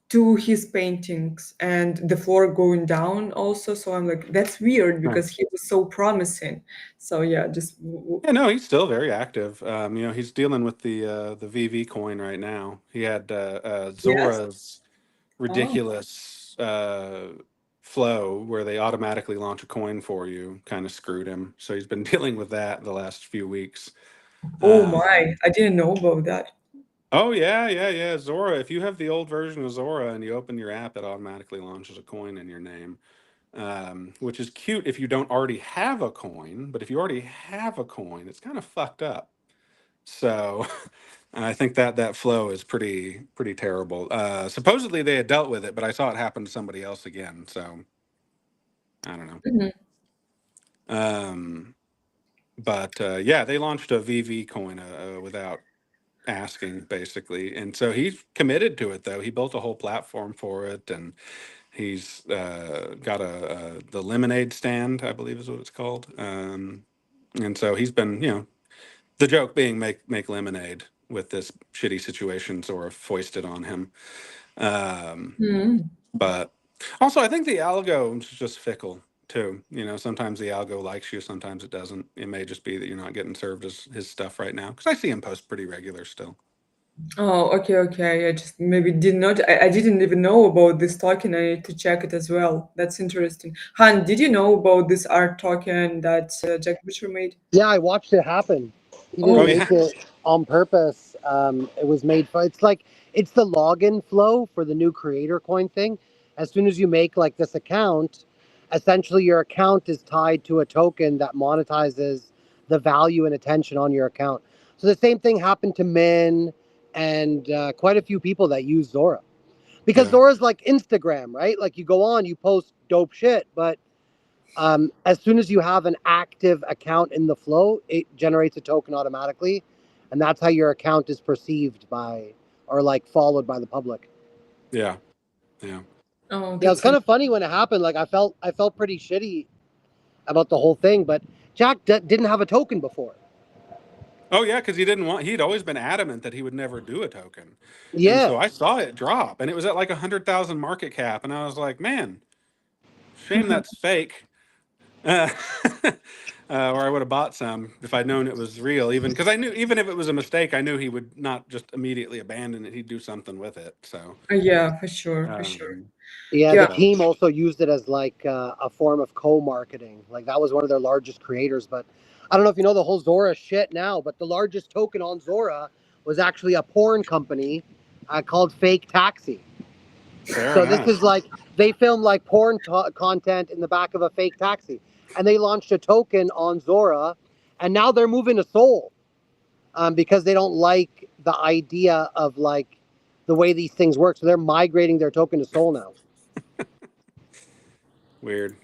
two his paintings and the floor going down also, so I'm like, that's weird Right. because he was so promising. So yeah, just Yeah, no, he's still very active. He's dealing with the VV coin right now. He had yes. Zora's Oh, ridiculous flow where they automatically launch a coin for you kind of screwed him. So he's been dealing with that the last few weeks. oh Um, my, I didn't know about that. oh yeah, yeah, yeah. Zora. If you have the old version of Zora and you open your app, it automatically launches a coin in your name, which is cute if you don't already have a coin. But if you already have a coin, it's kind of fucked up. So I think that flow is pretty terrible. Supposedly they had dealt with it, but I saw it happen to somebody else again. So I don't know. Mhm. Um, but yeah, they launched a VV coin without asking, basically, and so he's committed to it. Though he built a whole platform for it, and he's got the lemonade stand, I believe is what it's called. And so he's been, the joke being make lemonade with this shitty situation sort of foisted on him. Um, Hmm. but also, I think the algo is just fickle too. Sometimes the algo likes you, sometimes it doesn't. It may just be that you're not getting served his stuff right now. Because I see him post pretty regular still. Oh, okay, okay. I just maybe did not. I didn't even know about this token. I need to check it as well. That's interesting. Han, did you know about this art token that Jack Butcher made? yeah, I watched it happen. He Oh didn't Oh, yeah, make it on purpose. It was made for. It's the login flow for the new creator coin thing. As soon as you make like this account, essentially your account is tied to a token that monetizes the value and attention on your account. So the same thing happened to Min and quite a few people that use Zora, because Yeah. Zora's like Instagram, right? Like you go on, you post dope shit, but as soon as you have an active account in the flow, it generates a token automatically, and that's how your account is perceived by or like followed by the public. Yeah. Yeah. Oh, Yeah, it's that's kind of funny when it happened. Like I felt pretty shitty about the whole thing, but Jack didn't have a token before. Oh yeah, because he'd always been adamant that he would never do a token. And Yeah. so I saw it drop and it was at like 100,000 market cap. And I was like, man, shame that's fake. Uh, or I would have bought some if I'd known it was real, even because I knew even if it was a mistake, I knew he would not just immediately abandon it. He'd do something with it. So, yeah, for sure, for sure. um, Yeah, the Yeah, but team also used it as like a form of co-marketing. Like that was one of their largest creators. But I don't know if you know the whole Zora shit now, but the largest token on Zora was actually a porn company called Fake Taxi. fair So this enough. is like they film like porn content in the back of a fake taxi, and they launched a token on Zora, and now they're moving to Seoul because they don't like the idea of like the way these things work. So they're migrating their token to Seoul now. Weird.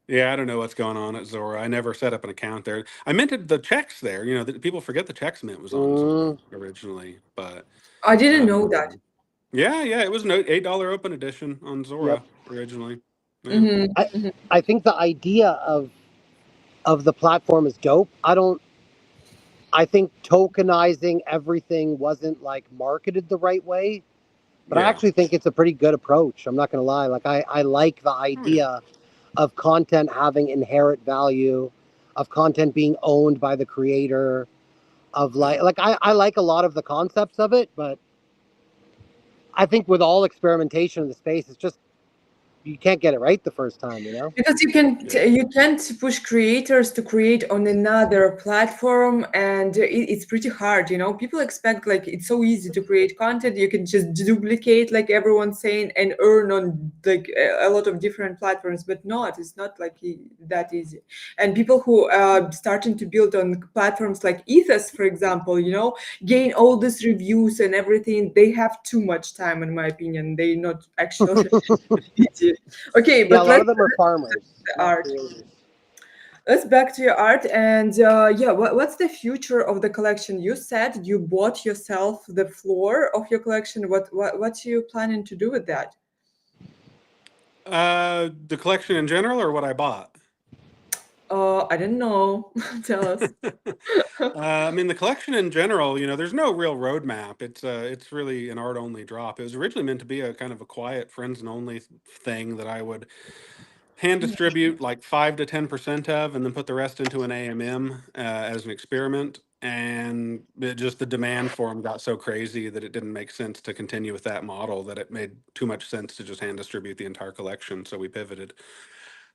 Yeah, I don't know what's going on at Zora. I never set up an account there. I minted the checks there. People forget the checks mint was on Zora Mm, originally, but I didn't know that. um, yeah, it was an $8 open edition on yep. Zora originally. Yeah. Mm-hmm. I Mm-hmm. I think the idea of the platform is dope. I think tokenizing everything wasn't like marketed the right way, but I Yeah. actually think it's a pretty good approach. I'm not gonna lie. Like I like the Oh yeah. idea of content having inherent value, of content being owned by the creator, of Yeah. I like a lot of the concepts of it, but I think with all experimentation in the space, it's just you can't get it right the first time, you know? Because Yeah. you can't push creators to create on another platform, and it's pretty hard. People expect like it's so easy to create content. You can just duplicate like everyone's saying and earn on like a lot of different platforms, but not. It's not like that easy. And people who are starting to build on platforms like Ethos, for example, gain all these reviews and everything. They have too much time, in my opinion. They not actually easy. Okay, Yeah, a but lot let's of them are farmers, the not art. creators. Let's back to your art, and yeah, what's the future of the collection? You said you bought yourself the floor of your collection. What you planning to do with that? The collection in general or what I bought? I don't know. Tell us. I mean, the collection in general, there's no real roadmap. It's really an art only drop. It was originally meant to be a kind of a quiet friends and only thing that I would hand distribute like 5 to 10% of, and then put the rest into an AMM as an experiment. And the demand for them got so crazy that it didn't make sense to continue with that model. That it made too much sense to just hand distribute the entire collection. So we pivoted.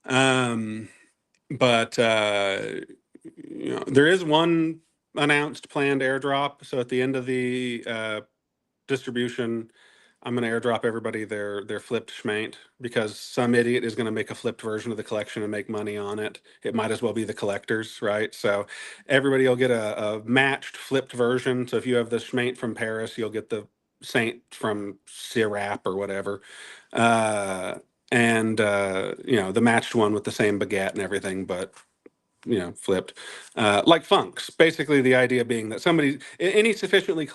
Um, but there is one announced planned airdrop. So at the end of the distribution, I'm going to airdrop everybody their flipped schmaint, because some idiot is going to make a flipped version of the collection and make money on it. It might as well be the collectors, right? So everybody will get a matched flipped version. So if you have the schmaint from Paris, you'll get the Saint from Sirap or whatever. Uh, and the matched one with the same baguette and everything, but flipped, like funks. Basically, the idea being that any sufficiently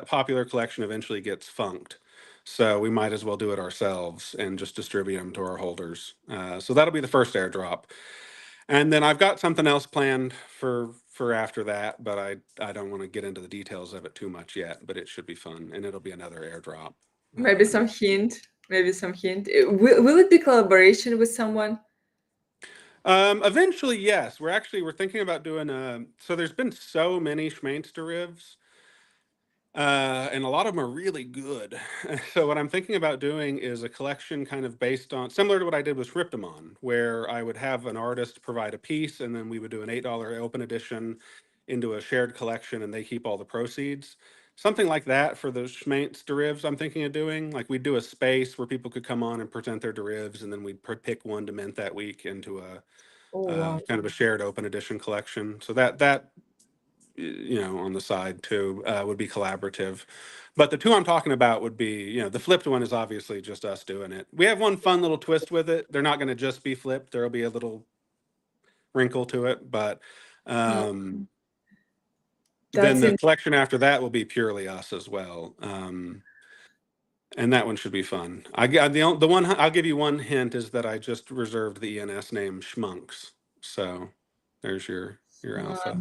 popular collection eventually gets funked. So we might as well do it ourselves and just distribute them to our holders. So that'll be the first airdrop, and then I've got something else planned for after that, but I don't want to get into the details of it too much yet. But it should be fun, and it'll be another airdrop. Maybe some hint. Maybe some hint. Will it be collaboration with someone? Eventually, yes. We're thinking about doing so there's been so many Schmaints derivs, and a lot of them are really good. So what I'm thinking about doing is a collection kind of based on similar to what I did with Riptamon, where I would have an artist provide a piece, and then we would do an $8 open edition into a shared collection, and they keep all the proceeds. something like that for the Schmaints derivs I'm thinking of doing. Like we'd do a space where people could come on and present their derivs, and then we'd pick one to mint that week into a Oh wow. kind of a shared open edition collection. So that on the side too would be collaborative. But the two I'm talking about would be, the flipped one is obviously just us doing it. We have one fun little twist with it. They're not going to just be flipped. There'll be a little wrinkle to it, but Uh, then that's the in. collection after that will be purely us as well. And that one should be fun. The one I'll give you one hint is that I just reserved the ENS name Schmunks. So there's your alpha.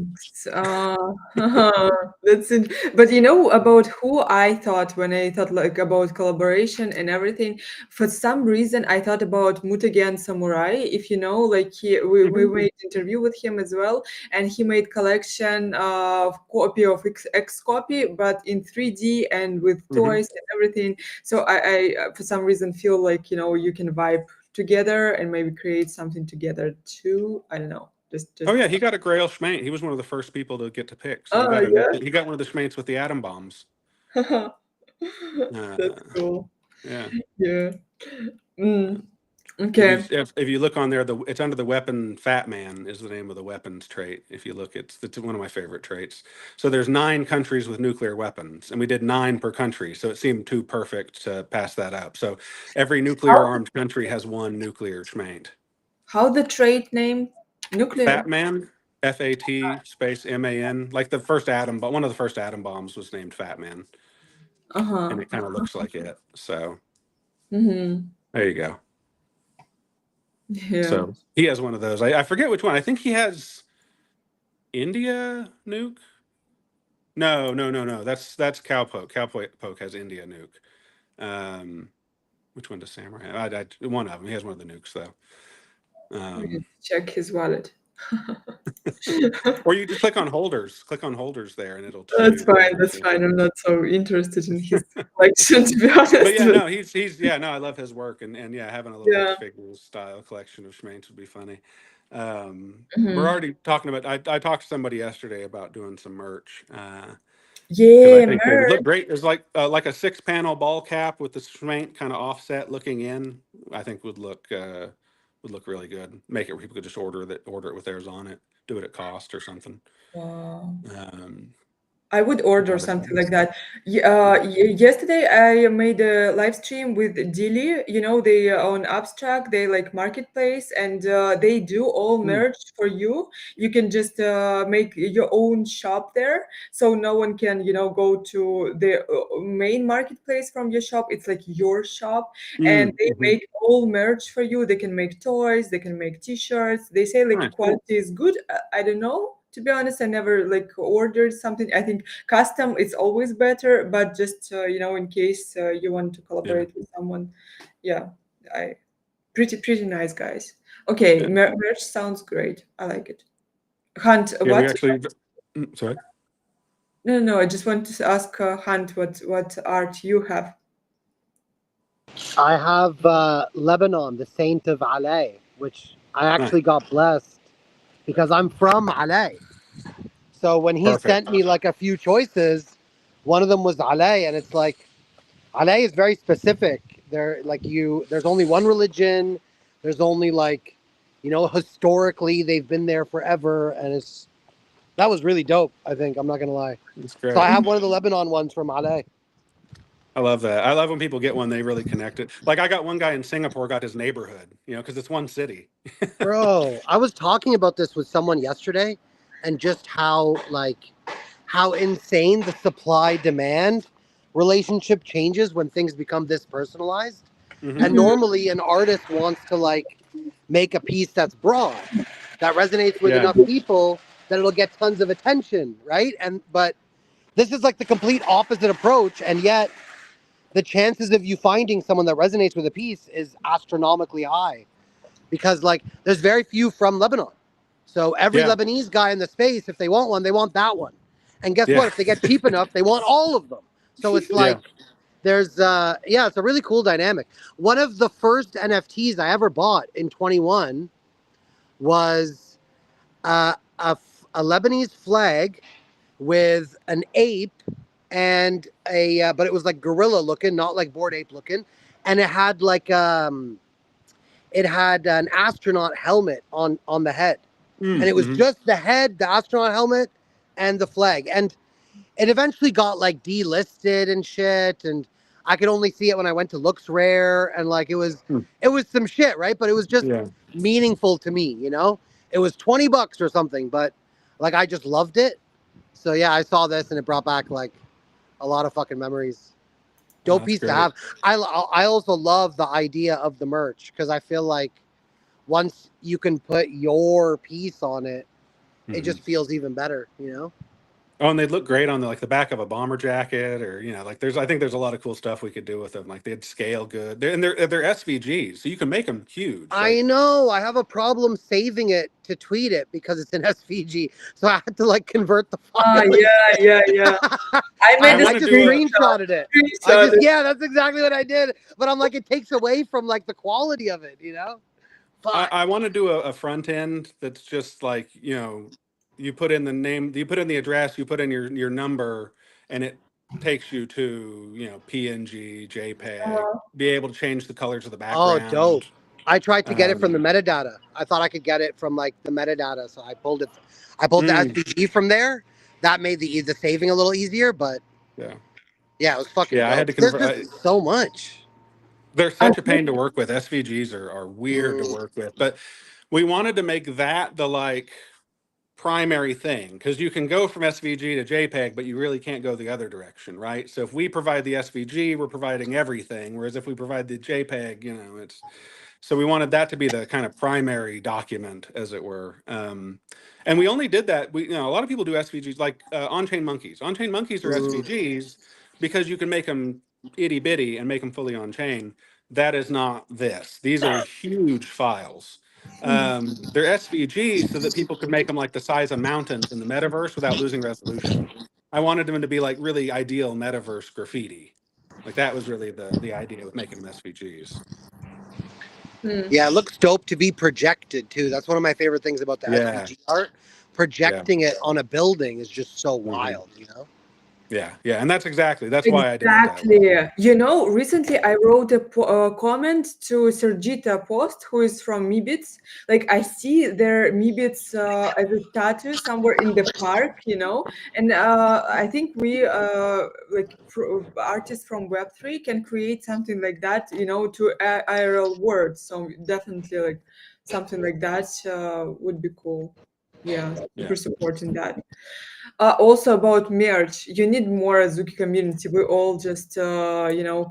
Uh, that's it. But about who I thought when I thought like about collaboration and everything. For some reason, I thought about Mutagen Samurai. If you know, like we Hmm. made interview with him as well, and he made collection of copy of X copy, but in 3D and with Hmm. toys and everything. So I for some reason feel like you can vibe together and maybe create something together too. I don't know. Oh Just yeah, he got a Grail Schmaint. He was one of the first people to get to pick. So oh he got one of the Schmaints with the atom bombs. yeah. Uh, That's cool. yeah. Yeah. Mm, If you okay. if you look on there, it's under the weapon. Fat Man is the name of the weapons trait. If you look, it's one of my favorite traits. So there's 9 countries with nuclear weapons, and we did 9 per country. So it seemed too perfect to pass that up. So every nuclear How armed country has one nuclear Schmaint. how the trait name? Fat Nuclear. Man, FAT space MAN. Like the first atom, but one of the first atom bombs was named Fat Man, Uh-huh. and it kind of looks like it. So Mm-hmm. there you go. Yeah. So he has one of those. I forget which one. I think he has India nuke. No, no, no, no. That's Cowpoke. Cowpoke has India nuke. Um, which one does Samurai have? One of them. He has one of the nukes though. We need Um, to check his wallet. or you just click on holders. Click on holders there, and it'll show That's you the fine. numbers That's he fine. has. I'm not so interested in his collection, to be But honest. yeah, But no, he's yeah, no, I love his work, and yeah, having a little yeah. X figures style collection of Schmaints would be funny. We're Hmm. already talking about. I talked to somebody yesterday about doing some merch. Because I Yeah, think they would look merch. great. There's like a 6-panel ball cap with the Schmaint kind of offset looking in. I think would look really good. Make it where people could just order it with theirs on it. Do it at cost or something. Wow. Um, I would order other something like things. that. Yesterday, I made a live stream with Dili. They on Abstract, they like marketplace, and they do all Hmm. merch for you. You can just make your own shop there, so no one can go to the main marketplace from your shop. It's like your shop, and Mm, they hmm. make all merch for you. They can make toys, they can make T-shirts. They say like Nice. quality is good. I don't know. To be honest, I never like ordered something. I think custom is always better, but just in case you want to Yeah. collaborate with someone, yeah, I pretty nice guys. Okay, Yeah. merch sounds great. I like it. Hunt, Yeah. We what? actually. Sorry. No, I just want to ask Hunt what art you have. I have Lebanon, the Saint of Alay, which I Nice. actually got blessed because I'm from Alay. So when he Perfect. sent me like a few choices, one of them was Alay, and it's like Alay is very specific. There's only one religion. There's only historically they've been there forever, and that was really dope. I think I'm not gonna lie. That's So I great. have one of the Lebanon ones from Alay. I love that. I love when people get one they really connect it. Like I got one guy in Singapore got his neighborhood, because it's one city. Bro, I was talking about this with someone yesterday, and just how insane the supply demand relationship changes when things become this personalized. Hmm. And Hmm. normally an artist wants to make a piece that's broad, that resonates with Yeah. enough people that it'll get tons of attention, right? But this is like the complete opposite approach, and yet the chances of you finding someone that resonates with a piece is astronomically high because there's very few from Lebanon. So every Yeah. Lebanese guy in the space, if they want one, they want that one. And guess Yeah. what? If they get cheap enough, they want all of them. So it's Yeah. it's a really cool dynamic. One of the first NFTs I ever bought in 21 was a Lebanese flag with an ape and but it was like gorilla looking, not like bored ape looking, and it had an astronaut helmet on the head, and it was Mm-hmm. just the head, the astronaut helmet, and the flag. And it eventually got like delisted and shit, and I could only see it when I went to Looks Rare, and like it was some shit, right? But it was just Yeah, meaningful to me, you know. It was $20 or something, but like I just loved it. So yeah, I saw this and it brought back like a lot of fucking memories. Dope that's piece to great. have. I also love the idea of the merch because I feel like once you can put your piece on it, it Hmm. just feels even better, you know? Oh, and they'd look great on the back of a bomber jacket, or like I think there's a lot of cool stuff we could do with them. Like they'd scale good, they're SVGs, so you can make them huge. I Like know. I have a problem saving it to tweet it because it's an SVG. So I had to like convert the Ah, file and yeah, yeah, yeah. I I made the want I to just do a screenshotted it. I screenshot. just yeah, that's exactly what I did. But I'm like, it takes away from like the quality of it, you know? Fuck. I want to do a front end that's just like, you put in the name, you put in the address, you put in your number, and it takes you to, PNG, JPEG, Uh, be able to change the colors of the Oh, dope. background. I tried to get it from the Um, metadata. I thought I could get it from like the metadata, so I pulled the mm, SVG from there. That made the saving a little easier, but yeah. yeah, it was fucking Yeah, I had dope. to There's convert. just so much. They're I such a pain to work with. SVGs are weird to Mm, work with, but we wanted to make that the like primary thing because you can go from SVG to JPEG, but you really can't go the other direction, right? So if we provide the SVG, we're providing everything, whereas if we provide the JPEG, it's so we wanted that to be the kind of primary document, as it were. And we only did that. A lot of people do SVGs like on-chain monkeys. On-chain monkeys are mm. SVGs because you can make them itty bitty and make them fully on-chain. That is not this. These are huge files. They're SVGs so that people could make them like the size of mountains in the metaverse without losing resolution. I wanted them to be like really ideal metaverse graffiti. Like that was really the idea with making them SVGs. Hmm. Yeah, it looks dope to be projected too. That's one of my favorite things about the Yeah. SVG art. Yeah. Projecting it on a building is just so Hmm. wild, you know? Yeah. Yeah. And that's why I did it that way. Exactly. Recently I wrote a comment to Sergita Post, who is from Mibits. Like I see their Mibits as a statue somewhere in the park. And I think we, like artists from Web3, can create something like that, to IRL words. So definitely, like something like that would be cool. Yeah, Yeah. super supporting that. Also about merch, you need more Azuki community. We all just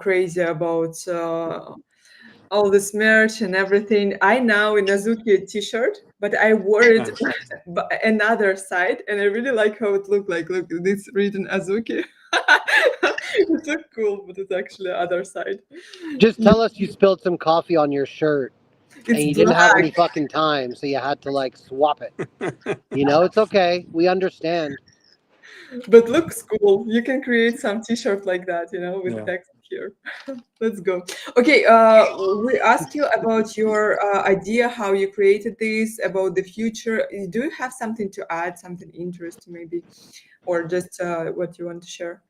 crazy about all this merch and everything. I now in Azuki t-shirt, but I wore it Nice. another side, and I really like how it looked like. Look, it's written Azuki. It looked cool, but it's actually other side. Just Yeah, tell us you spilled some coffee on your shirt and it's you didn't have any black, fucking time, so you had to like swap it. You know, it's okay. We understand. but looks cool. You can create some t-shirt like that, with Yeah. text here. Let's go. Okay, we asked you about your idea, how you created this, about the future. Do you have something to add, something interesting maybe, or just what you want to share?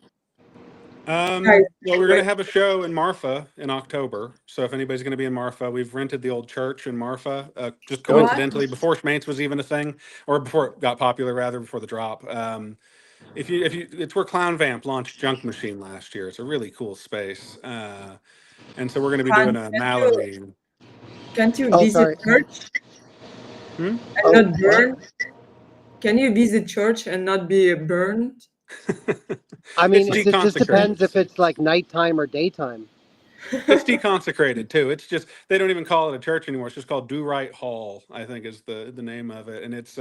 Guys, Well, we're going wait, to have a show in Marfa in October. So if anybody's going to be in Marfa, we've rented the old church in Marfa, just what? coincidentally before Schmates was even a thing, or before it got popular, rather, before the drop. It's where Clown Vamp launched Junk Machine last year. It's a really cool space. And so we're going to be doing a Can't you, Mallory. can't you Oh, visit sorry. church Hmm? and Oh, not what? burn? Can you visit church and not be burned? I It's mean, it just depends deconsecrated. if it's like nighttime or daytime. It's deconsecrated too. It's just they don't even call it a church anymore. It's just called Do Right Hall, I think is the name of it. And it's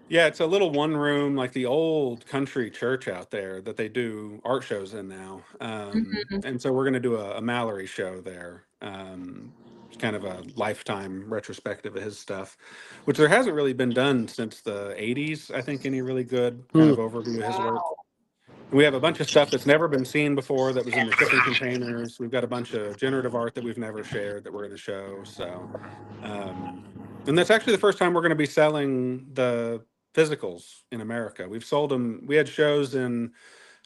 yeah, it's a little one room like the old country church out there that they do art shows in now. Mhm. And so we're going to do a Mallory show there. It's kind of a lifetime retrospective of his stuff, which there hasn't really been done since the 80s. I think any really good kind Hmm. of overview of his work. Wow. We have a bunch of stuff that's never been seen before that was in the shipping containers. We've got a bunch of generative art that we've never shared that we're going to show. So, um, and that's actually the first time we're going to be selling the physicals in America. We've sold them. We had shows in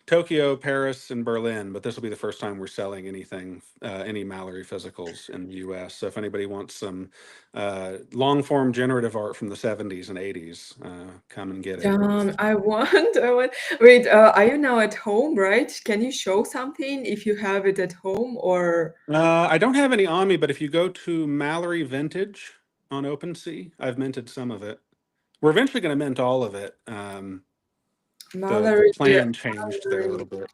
Tokyo, Paris, and Berlin, but this will be the first time we're selling anything, any Mallory physicals in the U.S. So if anybody wants some long form generative art from the 70s and 80s, come and get it. I want, I want. Wait, are you now at home, right? Can you show something if you have it at home or I don't have any on me, but if you go to Mallory Vintage on OpenSea, I've minted some of it. We're eventually going to mint all of it. The Mallory? plan changed there a little bit.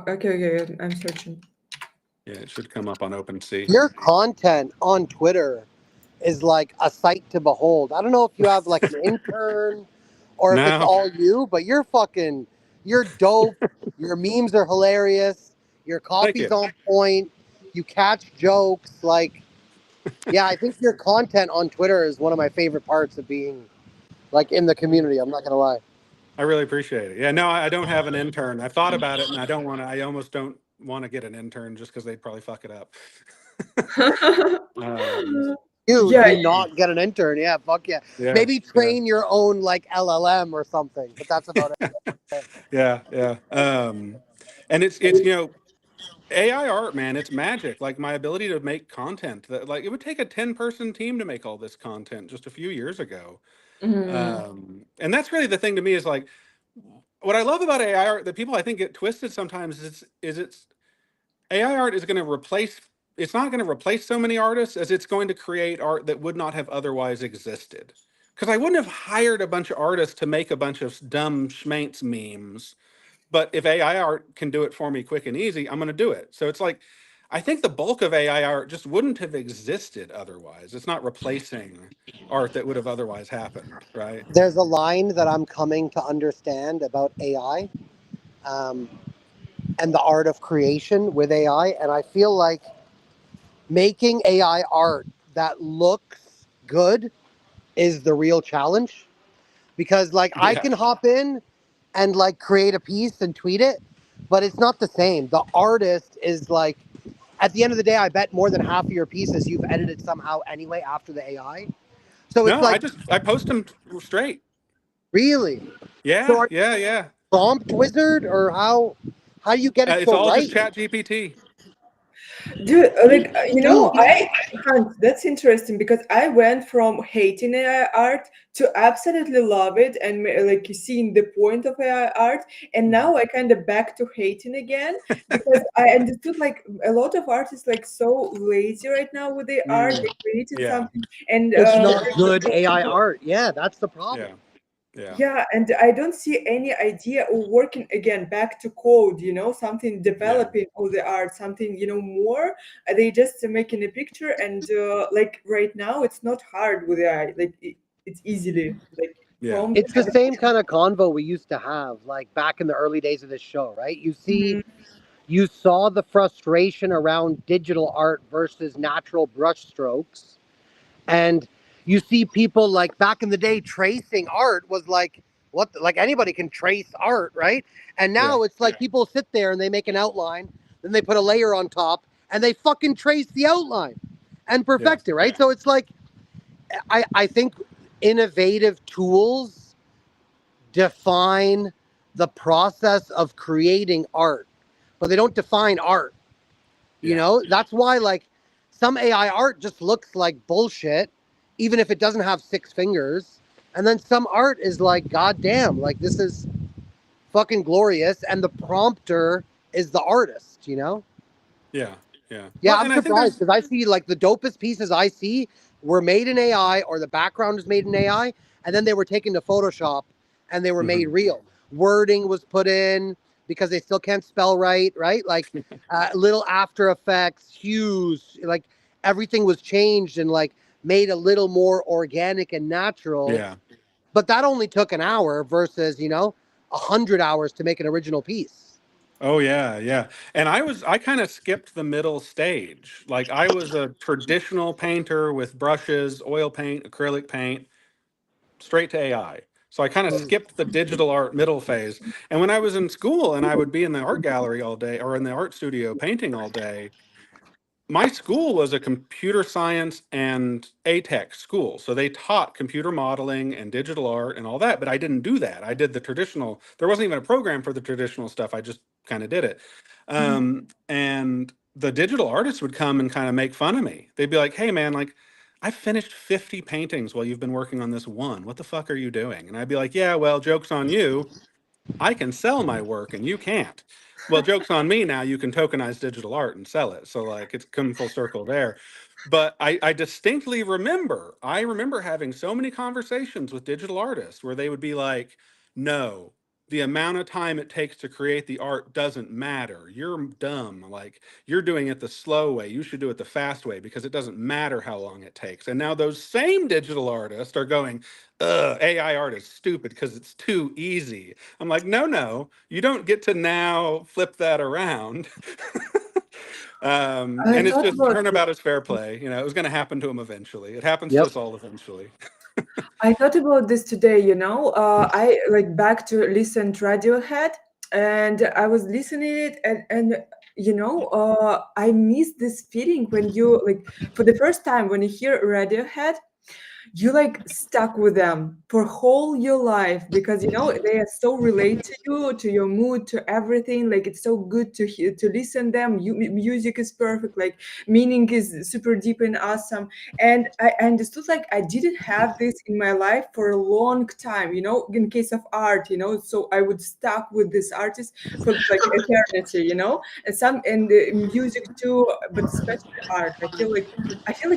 Okay, I'm searching. Yeah, it should come up on OpenSea. Your content on Twitter is like a sight to behold. I don't know if you have like an intern or if it's No, all you, but you're dope. Your memes are hilarious. Your thank copy's you. on point. You catch jokes. Like, yeah, I think your content on Twitter is one of my favorite parts of being like in the community. I'm not gonna lie. I really appreciate it. Yeah, no, I don't have an intern. I've thought about it, and I don't want to. I almost don't want to get an intern just because they'd probably fuck it up. um, You Yeah, do not get an intern. Yeah, fuck yeah. yeah, Maybe yeah, train your own like LLM or something, but that's about it. yeah, yeah. And it's AI art, man. It's magic. Like my ability to make content that like it would take a 10-person team to make all this content just a few years ago. mhm. And that's really the thing to me is like what I love about AI art that people I think get twisted sometimes is it's AI art is going to replace it's not going to replace so many artists as it's going to create art that would not have otherwise existed. Because I wouldn't have hired a bunch of artists to make a bunch of dumb schmanks memes, but if AI art can do it for me quick and easy, I'm going to do it. So it's like I think the bulk of AI art just wouldn't have existed otherwise. It's not replacing art that would have otherwise happened, right? There's a line that I'm coming to understand about AI, um, and the art of creation with AI, and I feel like making AI art that looks good is the real challenge because like I Yeah. can hop in and like create a piece and tweet it, but it's not the same. The artist is like at the end of the day, I bet more than half of your pieces you've edited somehow anyway after the AI. So it's No, like I post them straight. really. So Yeah, are yeah, yeah. you a prompt wizard or how do you get it It's so all just right? Chat GPT. Dude, like Dude, Hans, that's interesting because I went from hating AI art to absolutely love it and like seeing the point of AI art, and now I kind of back to hating again because I understood like a lot of artists like so lazy right now with their art. They Mm, created yeah, something, and it's not good AI art. Yeah, that's the problem. yeah, yeah, yeah, and I don't see any idea of working again back to code, something yeah, developing all the art, something, more. They just making a picture and like right now it's not hard with AI. Like it's easily like yeah, prompt. It's the same kind of convo we used to have, like back in the early days of this show, right? Mhm. You saw the frustration around digital art versus natural brush strokes. And you see people like back in the day tracing art was like, like anybody can trace art, right? And yeah, now it's like people sit there and they make an outline, then they put a layer on top and they fucking trace the outline and yeah, perfect it, right? So it's like, I think innovative tools define the process of creating art, but they don't define art. You yeah, know, that's why like some AI art just looks like bullshit, even if it doesn't have six fingers. And then some art is like, God damn, like this is fucking glorious. And the prompter is the artist, you know? yeah, yeah. Yeah, Well, I'm and I think surprised there's, because I see like the dopest pieces I see were made in AI or the background was made in AI, and then they were taken to Photoshop and they were made mhm, real. Wording was put in because they still can't spell right, right? Like little After Effects, hues, like everything was changed and like made a little more organic and natural. yeah. But that only took an hour versus 100 hours to make an original piece. Oh yeah, yeah. And I kind of skipped the middle stage. Like I was a traditional painter with brushes, oil paint, acrylic paint, straight to AI. So I kind of Mm. skipped the digital art middle phase. And when I was in school and I would be in the art gallery all day or in the art studio painting all day, my school was a computer science and ATech school. So they taught computer modeling and digital art and all that, but I didn't do that. I did the traditional, there wasn't even a program for the traditional stuff. I just kind of did it. And the digital artists would come and kind of make fun of me. They'd be like, hey man, like I finished 50 paintings while you've been working on this one. What the fuck are you doing? And I'd be like, yeah, well, joke's on you. I can sell my work and you can't. Well, joke's on me now. You can tokenize digital art and sell it. So like it's come full circle there. But I distinctly remember, I remember having so many conversations with digital artists where they would be like, no, the amount of time it takes to create the art doesn't matter. You're dumb. Like you're doing it the slow way. You should do it the fast way because it doesn't matter how long it takes. And now those same digital artists are going, ugh, AI art is stupid because it's too easy. I'm like, no, no, you don't get to now flip that around. I And it's thought just about turnabout is fair play. You know, it was going to happen to him eventually. It happens to Yep. us all eventually. I thought about this today, you know. I like back to listen to Radiohead, and I was listening it, and you know, I miss this feeling when you like for the first time when you hear Radiohead, you like stuck with them for whole your life because you know they are so relate to you, to your mood, to everything. Like it's so good to hear, to listen them. Music is perfect, like meaning is super deep and awesome. And I understood like I didn't have this in my life for a long time, you know, in case of art, you know. So I would stuck with this artist for like eternity, you know. And some and music too, but especially art. I feel like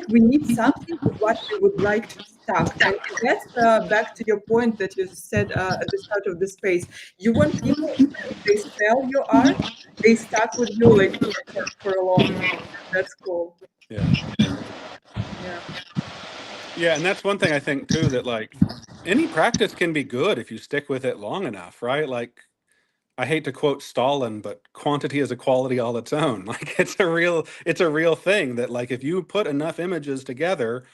we need something with what we would like to stuck. And that's back to your point that you said at the start of the space. You want people, even if they sell your art, they stuck with you like for a long time. That's cool. Yeah. Yeah. Yeah. Yeah. And that's one thing I think too, that like any practice can be good if you stick with it long enough, right? Like, I hate to quote Stalin, but quantity is a quality all its own. Like it's a real thing that like if you put enough images together,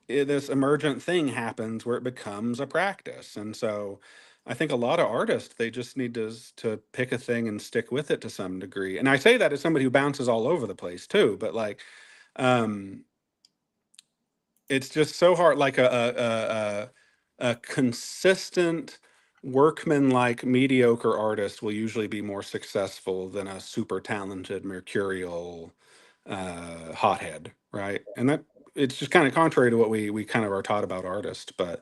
this emergent thing happens where it becomes a practice. And so I think a lot of artists, they just need to pick a thing and stick with it to some degree. And I say that as somebody who bounces all over the place too, but like um it's just so hard, like a consistent workman-like mediocre artist will usually be more successful than a super talented mercurial hothead, right? And that it's just kind of contrary to what we kind of are taught about artists, but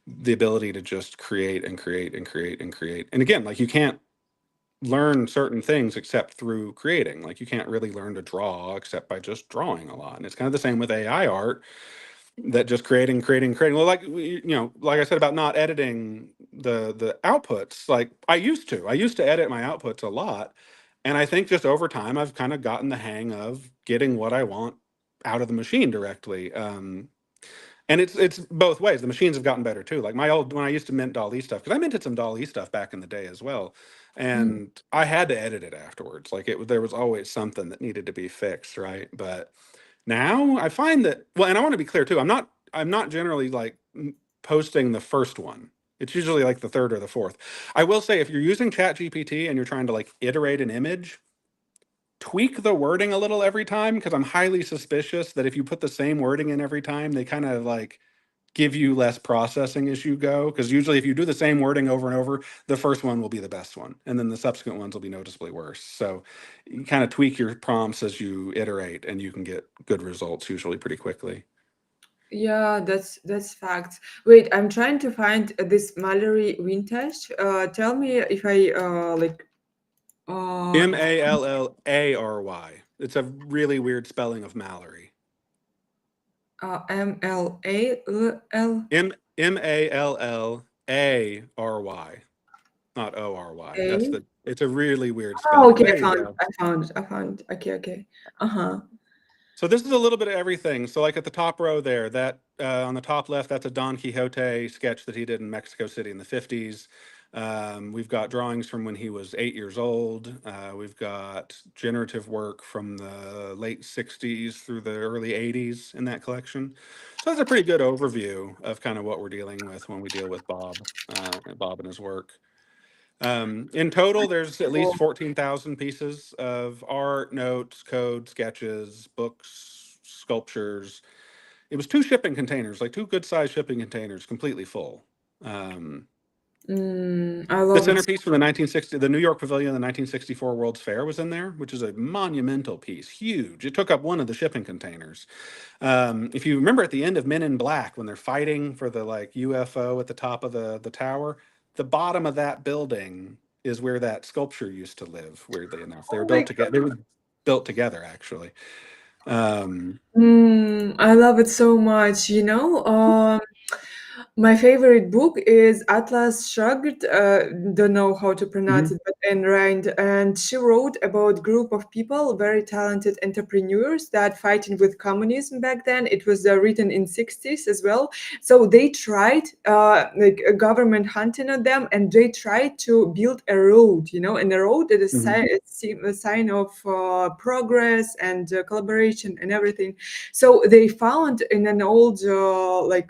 the ability to just create and create and create and create. And again, like you can't learn certain things except through creating. Like you can't really learn to draw except by just drawing a lot. And it's kind of the same with AI art, that just creating. Well, like you know, like I said about not editing the outputs. Like I used to edit my outputs a lot, and I think just over time I've kind of gotten the hang of getting what I want out of the machine directly. And it's both ways. The machines have gotten better too. Like my old when I used to mint DALL-E stuff, because I minted some DALL-E stuff back in the day as well, Mm. and I had to edit it afterwards. Like there was always something that needed to be fixed, right? But now I find that well, and I want to be clear too. I'm not generally like posting the first one. It's usually like the third or the fourth. I will say if you're using Chat GPT and you're trying to like iterate an image, tweak the wording a little every time because I'm highly suspicious that if you put the same wording in every time, they kind of like give you less processing as you go. Because usually if you do the same wording over and over, the first one will be the best one, and then the subsequent ones will be noticeably worse. So you kind of tweak your prompts as you iterate, and you can get good results usually pretty quickly. Yeah, that's facts. Wait, I'm trying to find this Mallory vintage. Tell me if I Mallary. It's a really weird spelling of Mallory. MLALA. Mallary, not ORY. It's a really weird Oh, spelling. okay, There I you found it. go. I found it. I found it. Okay, okay. Uh-huh. So this is a little bit of everything. So like at the top row there, that on the top left, that's a Don Quixote sketch that he did in Mexico City in the 50s. We've got drawings from when he was 8 years old. We've got generative work from the late 60s through the early 80s in that collection. So that's a pretty good overview of kind of what we're dealing with when we deal with Bob and his work. In total, there's at least Cool. 14,000 pieces of art, notes, code, sketches, books, sculptures. It was two shipping containers, like two good-sized shipping containers, completely full. Um, I the love it. centerpiece from the 1960, the New York Pavilion, the 1964 World's Fair was in there, which is a monumental piece, huge. It took up one of the shipping containers. If you remember at the end of Men in Black, when they're fighting for the like UFO at the top of the tower, the bottom of that building is where that sculpture used to live. Weirdly enough, they were Oh my built together. They were built together actually. Um, I love it so much. My favorite book is Atlas Shrugged. Don't know how to pronounce mhm, it, but Ayn Rand, and she wrote about group of people, very talented entrepreneurs that fighting with communism back then. It was written in 60s as well. So they tried, like a government hunting on them, and they tried to build a road. And a road that is mhm, a sign of progress and collaboration and everything. So they found in an old, I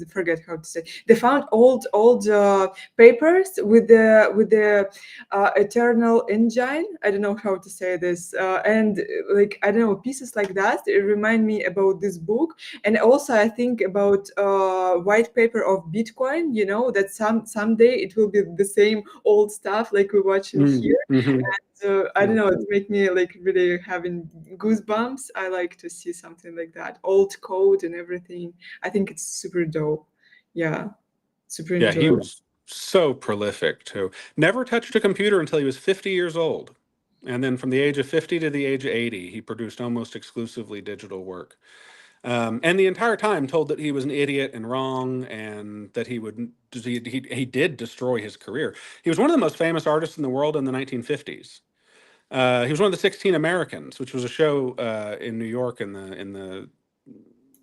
forget how to say. They found old papers with the eternal engine. I don't know how to say this, and like I don't know pieces like that. It remind me about this book, and also I think about white paper of Bitcoin. That someday it will be the same old stuff like we're watching mhm, here. mhm. So I don't Yeah. know, it make me like really having goosebumps. I like to see something like that, old code and everything. I think it's super dope. Yeah, super Yeah, he enjoy. was so prolific too. Never touched a computer until he was 50 years old. And then from the age of 50 to the age of 80, he produced almost exclusively digital work. And the entire time told that he was an idiot and wrong and that he did destroy his career. He was one of the most famous artists in the world in the 1950s. He was one of the 16 Americans, which was a show in New York in the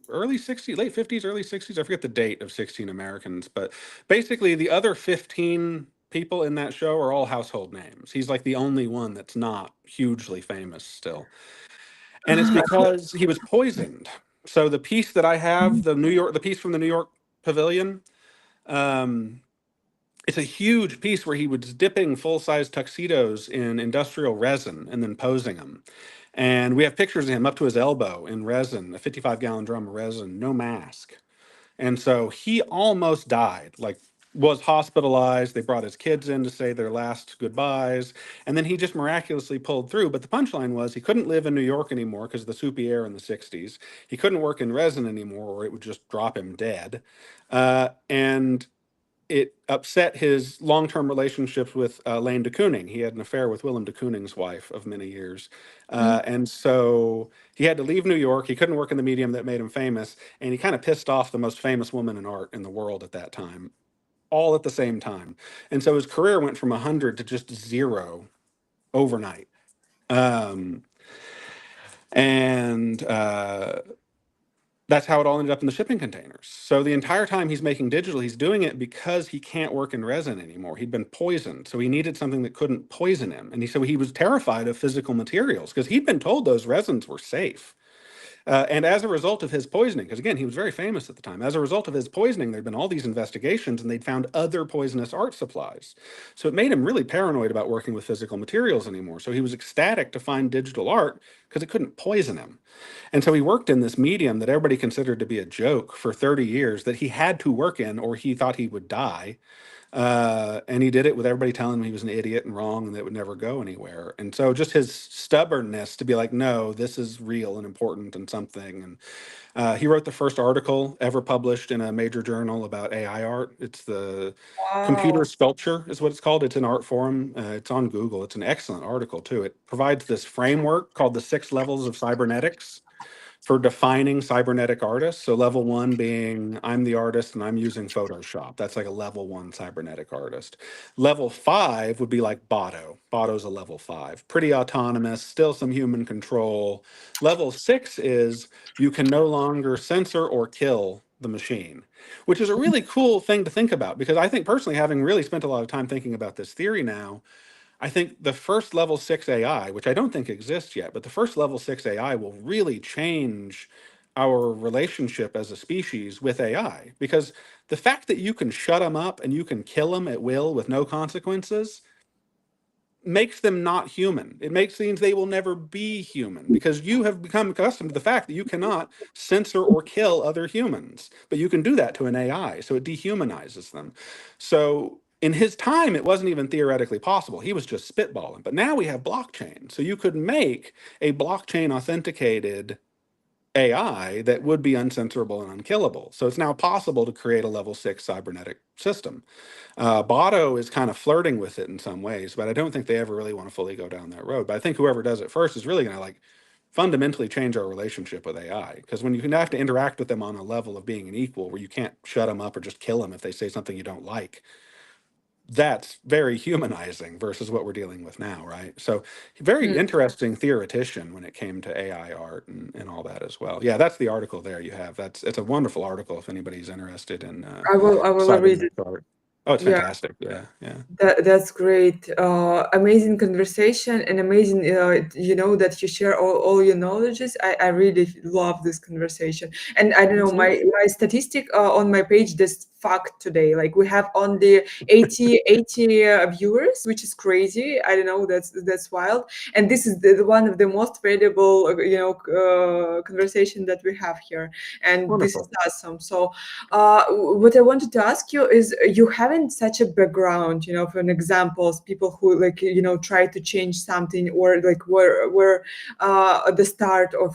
early 60s, late 50s, early 60s. I forget the date of 16 Americans, but basically the other 15 people in that show are all household names. He's like the only one that's not hugely famous still. And it's because he was poisoned. So the piece that I have, the piece from the New York Pavilion, um, it's a huge piece where he was dipping full-size tuxedos in industrial resin and then posing them. And we have pictures of him up to his elbow in resin, a 55-gallon drum of resin, no mask. And so he almost died, like was hospitalized. They brought his kids in to say their last goodbyes. And then he just miraculously pulled through. But the punchline was he couldn't live in New York anymore because of the soupy air in the 60s. He couldn't work in resin anymore or it would just drop him dead. And it upset his long-term relationships with Lane de Kooning. He had an affair with Willem de Kooning's wife of many years, and so he had to leave New York. He couldn't work in the medium that made him famous, and he kind of pissed off the most famous woman in art in the world at that time, all at the same time. And so his career went from 100 to just zero overnight. Um, and that's how it all ended up in the shipping containers. So the entire time he's making digital, he's doing it because he can't work in resin anymore. He'd been poisoned, so he needed something that couldn't poison him. And so he was terrified of physical materials because he'd been told those resins were safe. And as a result of his poisoning, because again, he was very famous at the time, as a result of his poisoning, there'd been all these investigations and they'd found other poisonous art supplies. So it made him really paranoid about working with physical materials anymore. So he was ecstatic to find digital art because it couldn't poison him. And so he worked in this medium that everybody considered to be a joke for 30 years that he had to work in or he thought he would die. And he did it with everybody telling him he was an idiot and wrong and that it would never go anywhere. And so just his stubbornness to be like, no, this is real and important and something. And he wrote the first article ever published in a major journal about AI art. It's the Wow. Computer Sculpture is what it's called. It's an art forum. It's on Google. It's an excellent article too. It provides this framework called the 6 levels of cybernetics for defining cybernetic artists. So level one being I'm the artist and I'm using Photoshop. That's like a level one cybernetic artist. Level five would be like Boto. Boto's a level five. Pretty autonomous, still some human control. Level six is you can no longer censor or kill the machine, which is a really cool thing to think about because I think personally, having really spent a lot of time thinking about this theory now, I think the first level 6 AI, which I don't think exists yet, but the first level 6 AI will really change our relationship as a species with AI, because the fact that you can shut them up and you can kill them at will with no consequences makes them not human. It makes means they will never be human, because you have become accustomed to the fact that you cannot censor or kill other humans, but you can do that to an AI, so it dehumanizes them. So in his time, it wasn't even theoretically possible. He was just spitballing. But now we have blockchain, so you could make a blockchain authenticated AI that would be uncensorable and unkillable. So it's now possible to create a level 6 cybernetic system. Botto is kind of flirting with it in some ways, but I don't think they ever really want to fully go down that road. But I think whoever does it first is really going to like fundamentally change our relationship with AI, because when you can have to interact with them on a level of being an equal, where you can't shut them up or just kill them if they say something you don't like, that's very humanizing versus what we're dealing with now, right? So very Mm. interesting theoretician when it came to AI art and all that as well. Yeah, that's the article there you have. It's a wonderful article if anybody's interested in I will read it. cybernetic art. Oh, it's Yeah. fantastic. Yeah, yeah. That's great. Amazing conversation and amazing, that you share all your knowledges. I really love this conversation. And I don't Me know, too. my statistic on my page this fact today, like we have only 80 viewers, which is crazy. I don't know, that's wild. And this is the one of the most valuable, conversation that we have here. And this is Wonderful. awesome. So what I wanted to ask you is, you haven't such a background, for an examples, people who like, try to change something, or like were at the start of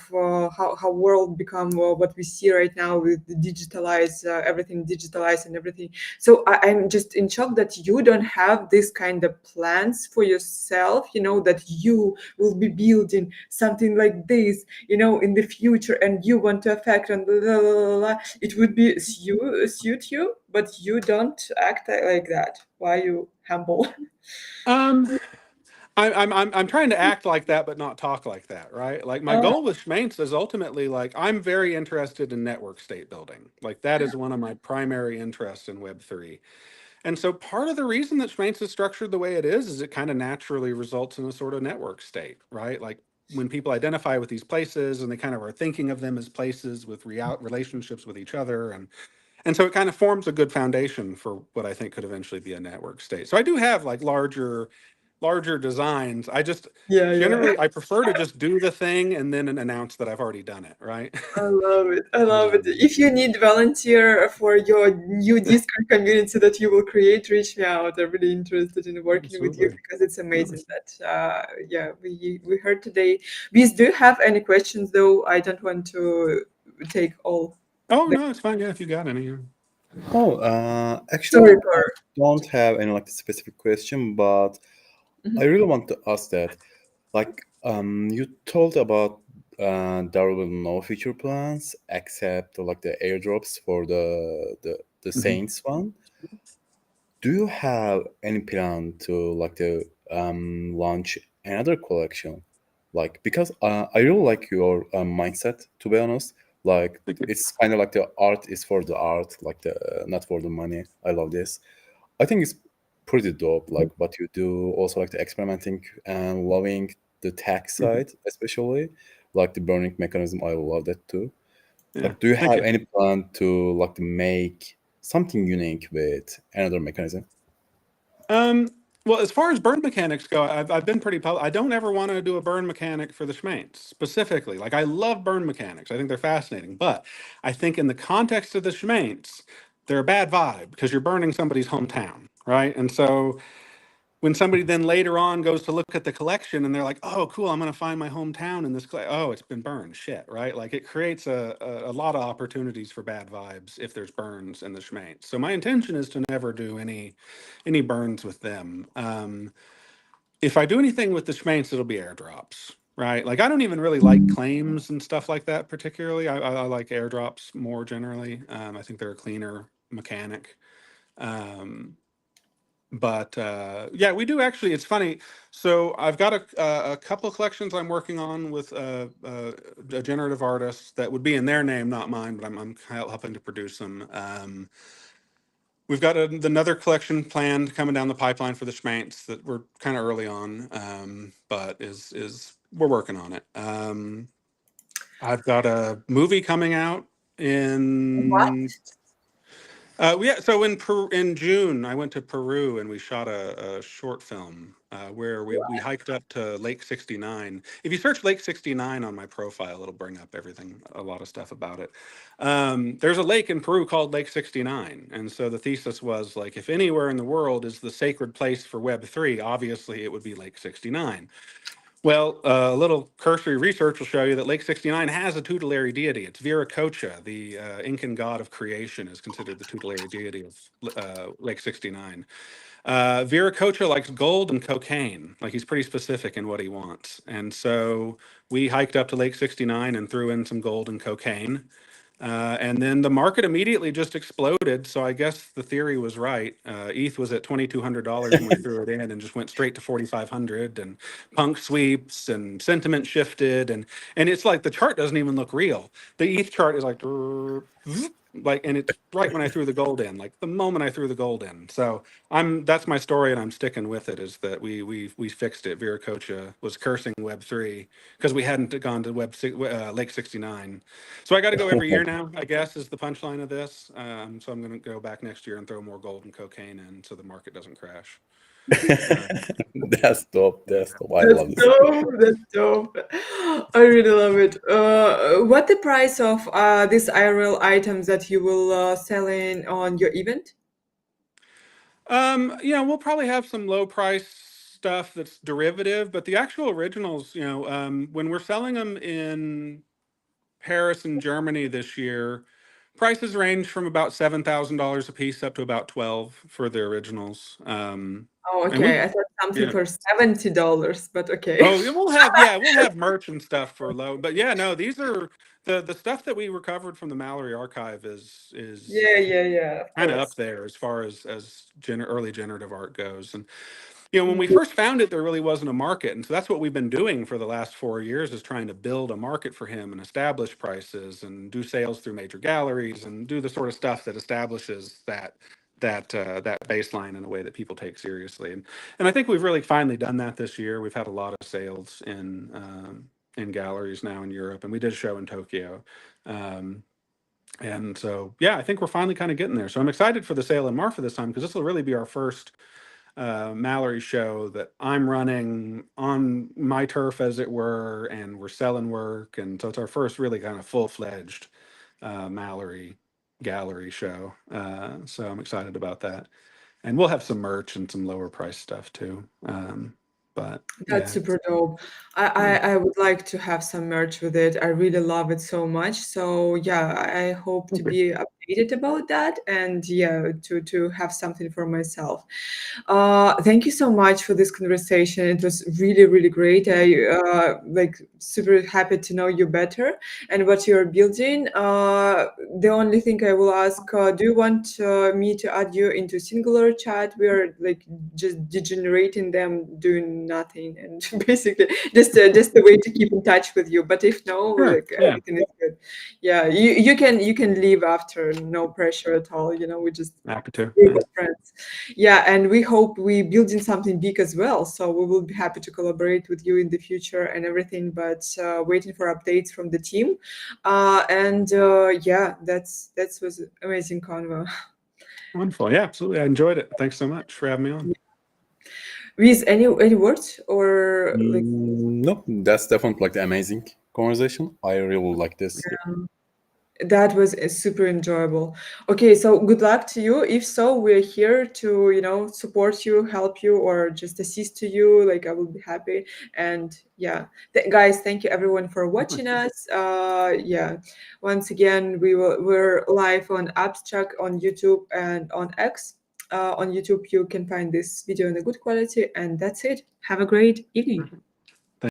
how world become what we see right now with the digitalized, everything digitalized and everything. So I'm just in shock that you don't have this kind of plans for yourself, that you will be building something like this, in the future, and you want to affect and blah, blah, blah, blah. It would be suit you, but you don't act like that. Why you humble? Um, I'm trying to act like that, but not talk like that, right? Like my Oh, goal with Schmaints is ultimately like I'm very interested in network state building. Like that is one of my primary interests in Web3. And so part of the reason that Schmaints is structured the way it is it kind of naturally results in a sort of network state, right? Like when people identify with these places and they kind of are thinking of them as places with real relationships with each other, and so it kind of forms a good foundation for what I think could eventually be a network state. So I do have like larger designs. I just yeah, yeah. generally I prefer to just do the thing and then announce that I've already done it, right? I love it. I love it. um, If you need volunteer for your new Discord community that you will create, reach me out. I'm really interested in working with you absolutely. because it's Yeah. amazing that yeah, we heard today. Bees, do you have any questions though? I don't want to take all Oh the no, it's fine. Yeah, if you got any. Oh, actually, sorry I for don't have any like specific question, but I Mhm. really want to ask that. Like, you told about there will be no future plans except like the airdrops for the Mhm. Saints one. Do you have any plan to like to launch another collection? Like, because I really like your mindset, to be honest. Like, Thank you. it's kind of like the art is for the art, like the not for the money. I love this. I think it's pretty dope, like what you do. Also, like the experimenting and loving the tech Mhm. side, especially like the burning mechanism. I love that too. Yeah, Like, do you thank have you. any plan to like to make something unique with another mechanism? Um, well, as far as burn mechanics go, I've been pretty public. I don't ever want to do a burn mechanic for the Schmaints specifically. Like I love burn mechanics. I think they're fascinating. But I think in the context of the Schmaints, they're a bad vibe because you're burning somebody's hometown, right? And so when somebody then later on goes to look at the collection and they're like, "Oh, cool, I'm going to find my hometown in this oh, it's been burned." Shit, right? Like it creates a lot of opportunities for bad vibes if there's burns in the Schmaints. So my intention is to never do any burns with them. If I do anything with the Schmaints, it'll be airdrops, right? Like I don't even really like claims and stuff like that particularly. I like airdrops more generally. I think they're a cleaner mechanic. Um, but yeah, we do actually. It's funny. So I've got a couple of collections I'm working on with a generative artist that would be in their name, not mine, but I'm helping to produce them. We've got another collection planned coming down the pipeline for the Schmaints that we're kind of early on, but is we're working on it. I've got a movie coming out What? in yeah. So in June, I went to Peru and we shot a short film where we hiked up to Lake 69. If you search Lake 69 on my profile, it'll bring up everything, a lot of stuff about it. There's a lake in Peru called Lake 69, and so the thesis was like, if anywhere in the world is the sacred place for Web3, obviously it would be Lake 69. Well, a little cursory research will show you that Lake 69 has a tutelary deity. It's Viracocha, the Incan god of creation, is considered the tutelary deity of Lake 69. Viracocha likes gold and cocaine. Like, he's pretty specific in what he wants. And so we hiked up to Lake 69 and threw in some gold and cocaine. And then the market immediately just exploded. So I guess the theory was right. ETH was at $2,200 when we threw it in, and just went straight to 4,500. And punk sweeps and sentiment shifted, and it's like the chart doesn't even look real. The ETH chart is like like, and it's right when I threw the gold in, like the moment I threw the gold in. So that's my story, and I'm sticking with it. Is that we fixed it. Viracocha was cursing Web3 because we hadn't gone to Lake 69. So I got to go every year now, I guess, is the punchline of this. So I'm going to go back next year and throw more gold and cocaine in so the market doesn't crash. That's dope. That's dope. I That's love this. dope. That's dope. I really love it. What the price of these IRL items that you will selling on your event? We'll probably have some low price stuff that's derivative, but the actual originals, when we're selling them in Paris and Germany this year, prices range from about $7,000 a piece up to about 12 for the originals. Oh, And okay. I thought something yeah. for $70, but okay. Oh, we'll have merch and stuff for low, but yeah, no, these are the stuff that we recovered from the Mallory archive is Yeah, of kind of up course. there as far as early generative art goes. And when we Mm. first found it, there really wasn't a market, and so that's what we've been doing for the last 4 years, is trying to build a market for him and establish prices and do sales through major galleries and do the sort of stuff that establishes that baseline in a way that people take seriously. And I think we've really finally done that this year. We've had a lot of sales in galleries now in Europe, and we did a show in Tokyo. And so, yeah, I think we're finally kind of getting there. So I'm excited for the sale in Marfa this time, because this will really be our first Mallory show that I'm running on my turf, as it were, and we're selling work. And so it's our first really kind of full-fledged Mallory gallery show. So I'm excited about that. And we'll have some merch and some lower price stuff too. But That's yeah. super dope. I would like to have some merch with it. I really love it so much. So yeah, I hope to Okay. be updated about that, and yeah, to have something for myself. Thank you so much for this conversation. It was really, really great. I like super happy to know you better and what you're building. The only thing I will ask, do you want me to add you into singular chat? We are like just degenerating them, doing nothing, and basically just a way to keep in touch with you. But if no, Sure. like Yeah. everything is good. Yeah, you can leave after, no pressure at all. We just Happy to. group Yeah. of friends. Yeah, and we hope we building something big as well. So we will be happy to collaborate with you in the future and everything. But waiting for updates from the team. And yeah, that was amazing convo. Wonderful. Yeah, absolutely. I enjoyed it. Thanks so much for having me on. With any words or like? No, that's definitely like the amazing conversation. I really like this. That was super enjoyable. Okay, so good luck to you. If so, we're here to, support you, help you, or just assist to you. Like, I will be happy. And yeah, guys, thank you everyone for watching us. Yeah, once again, we're live on Abstract on YouTube and on X. On YouTube, you can find this video in a good quality. And that's it. Have a great evening.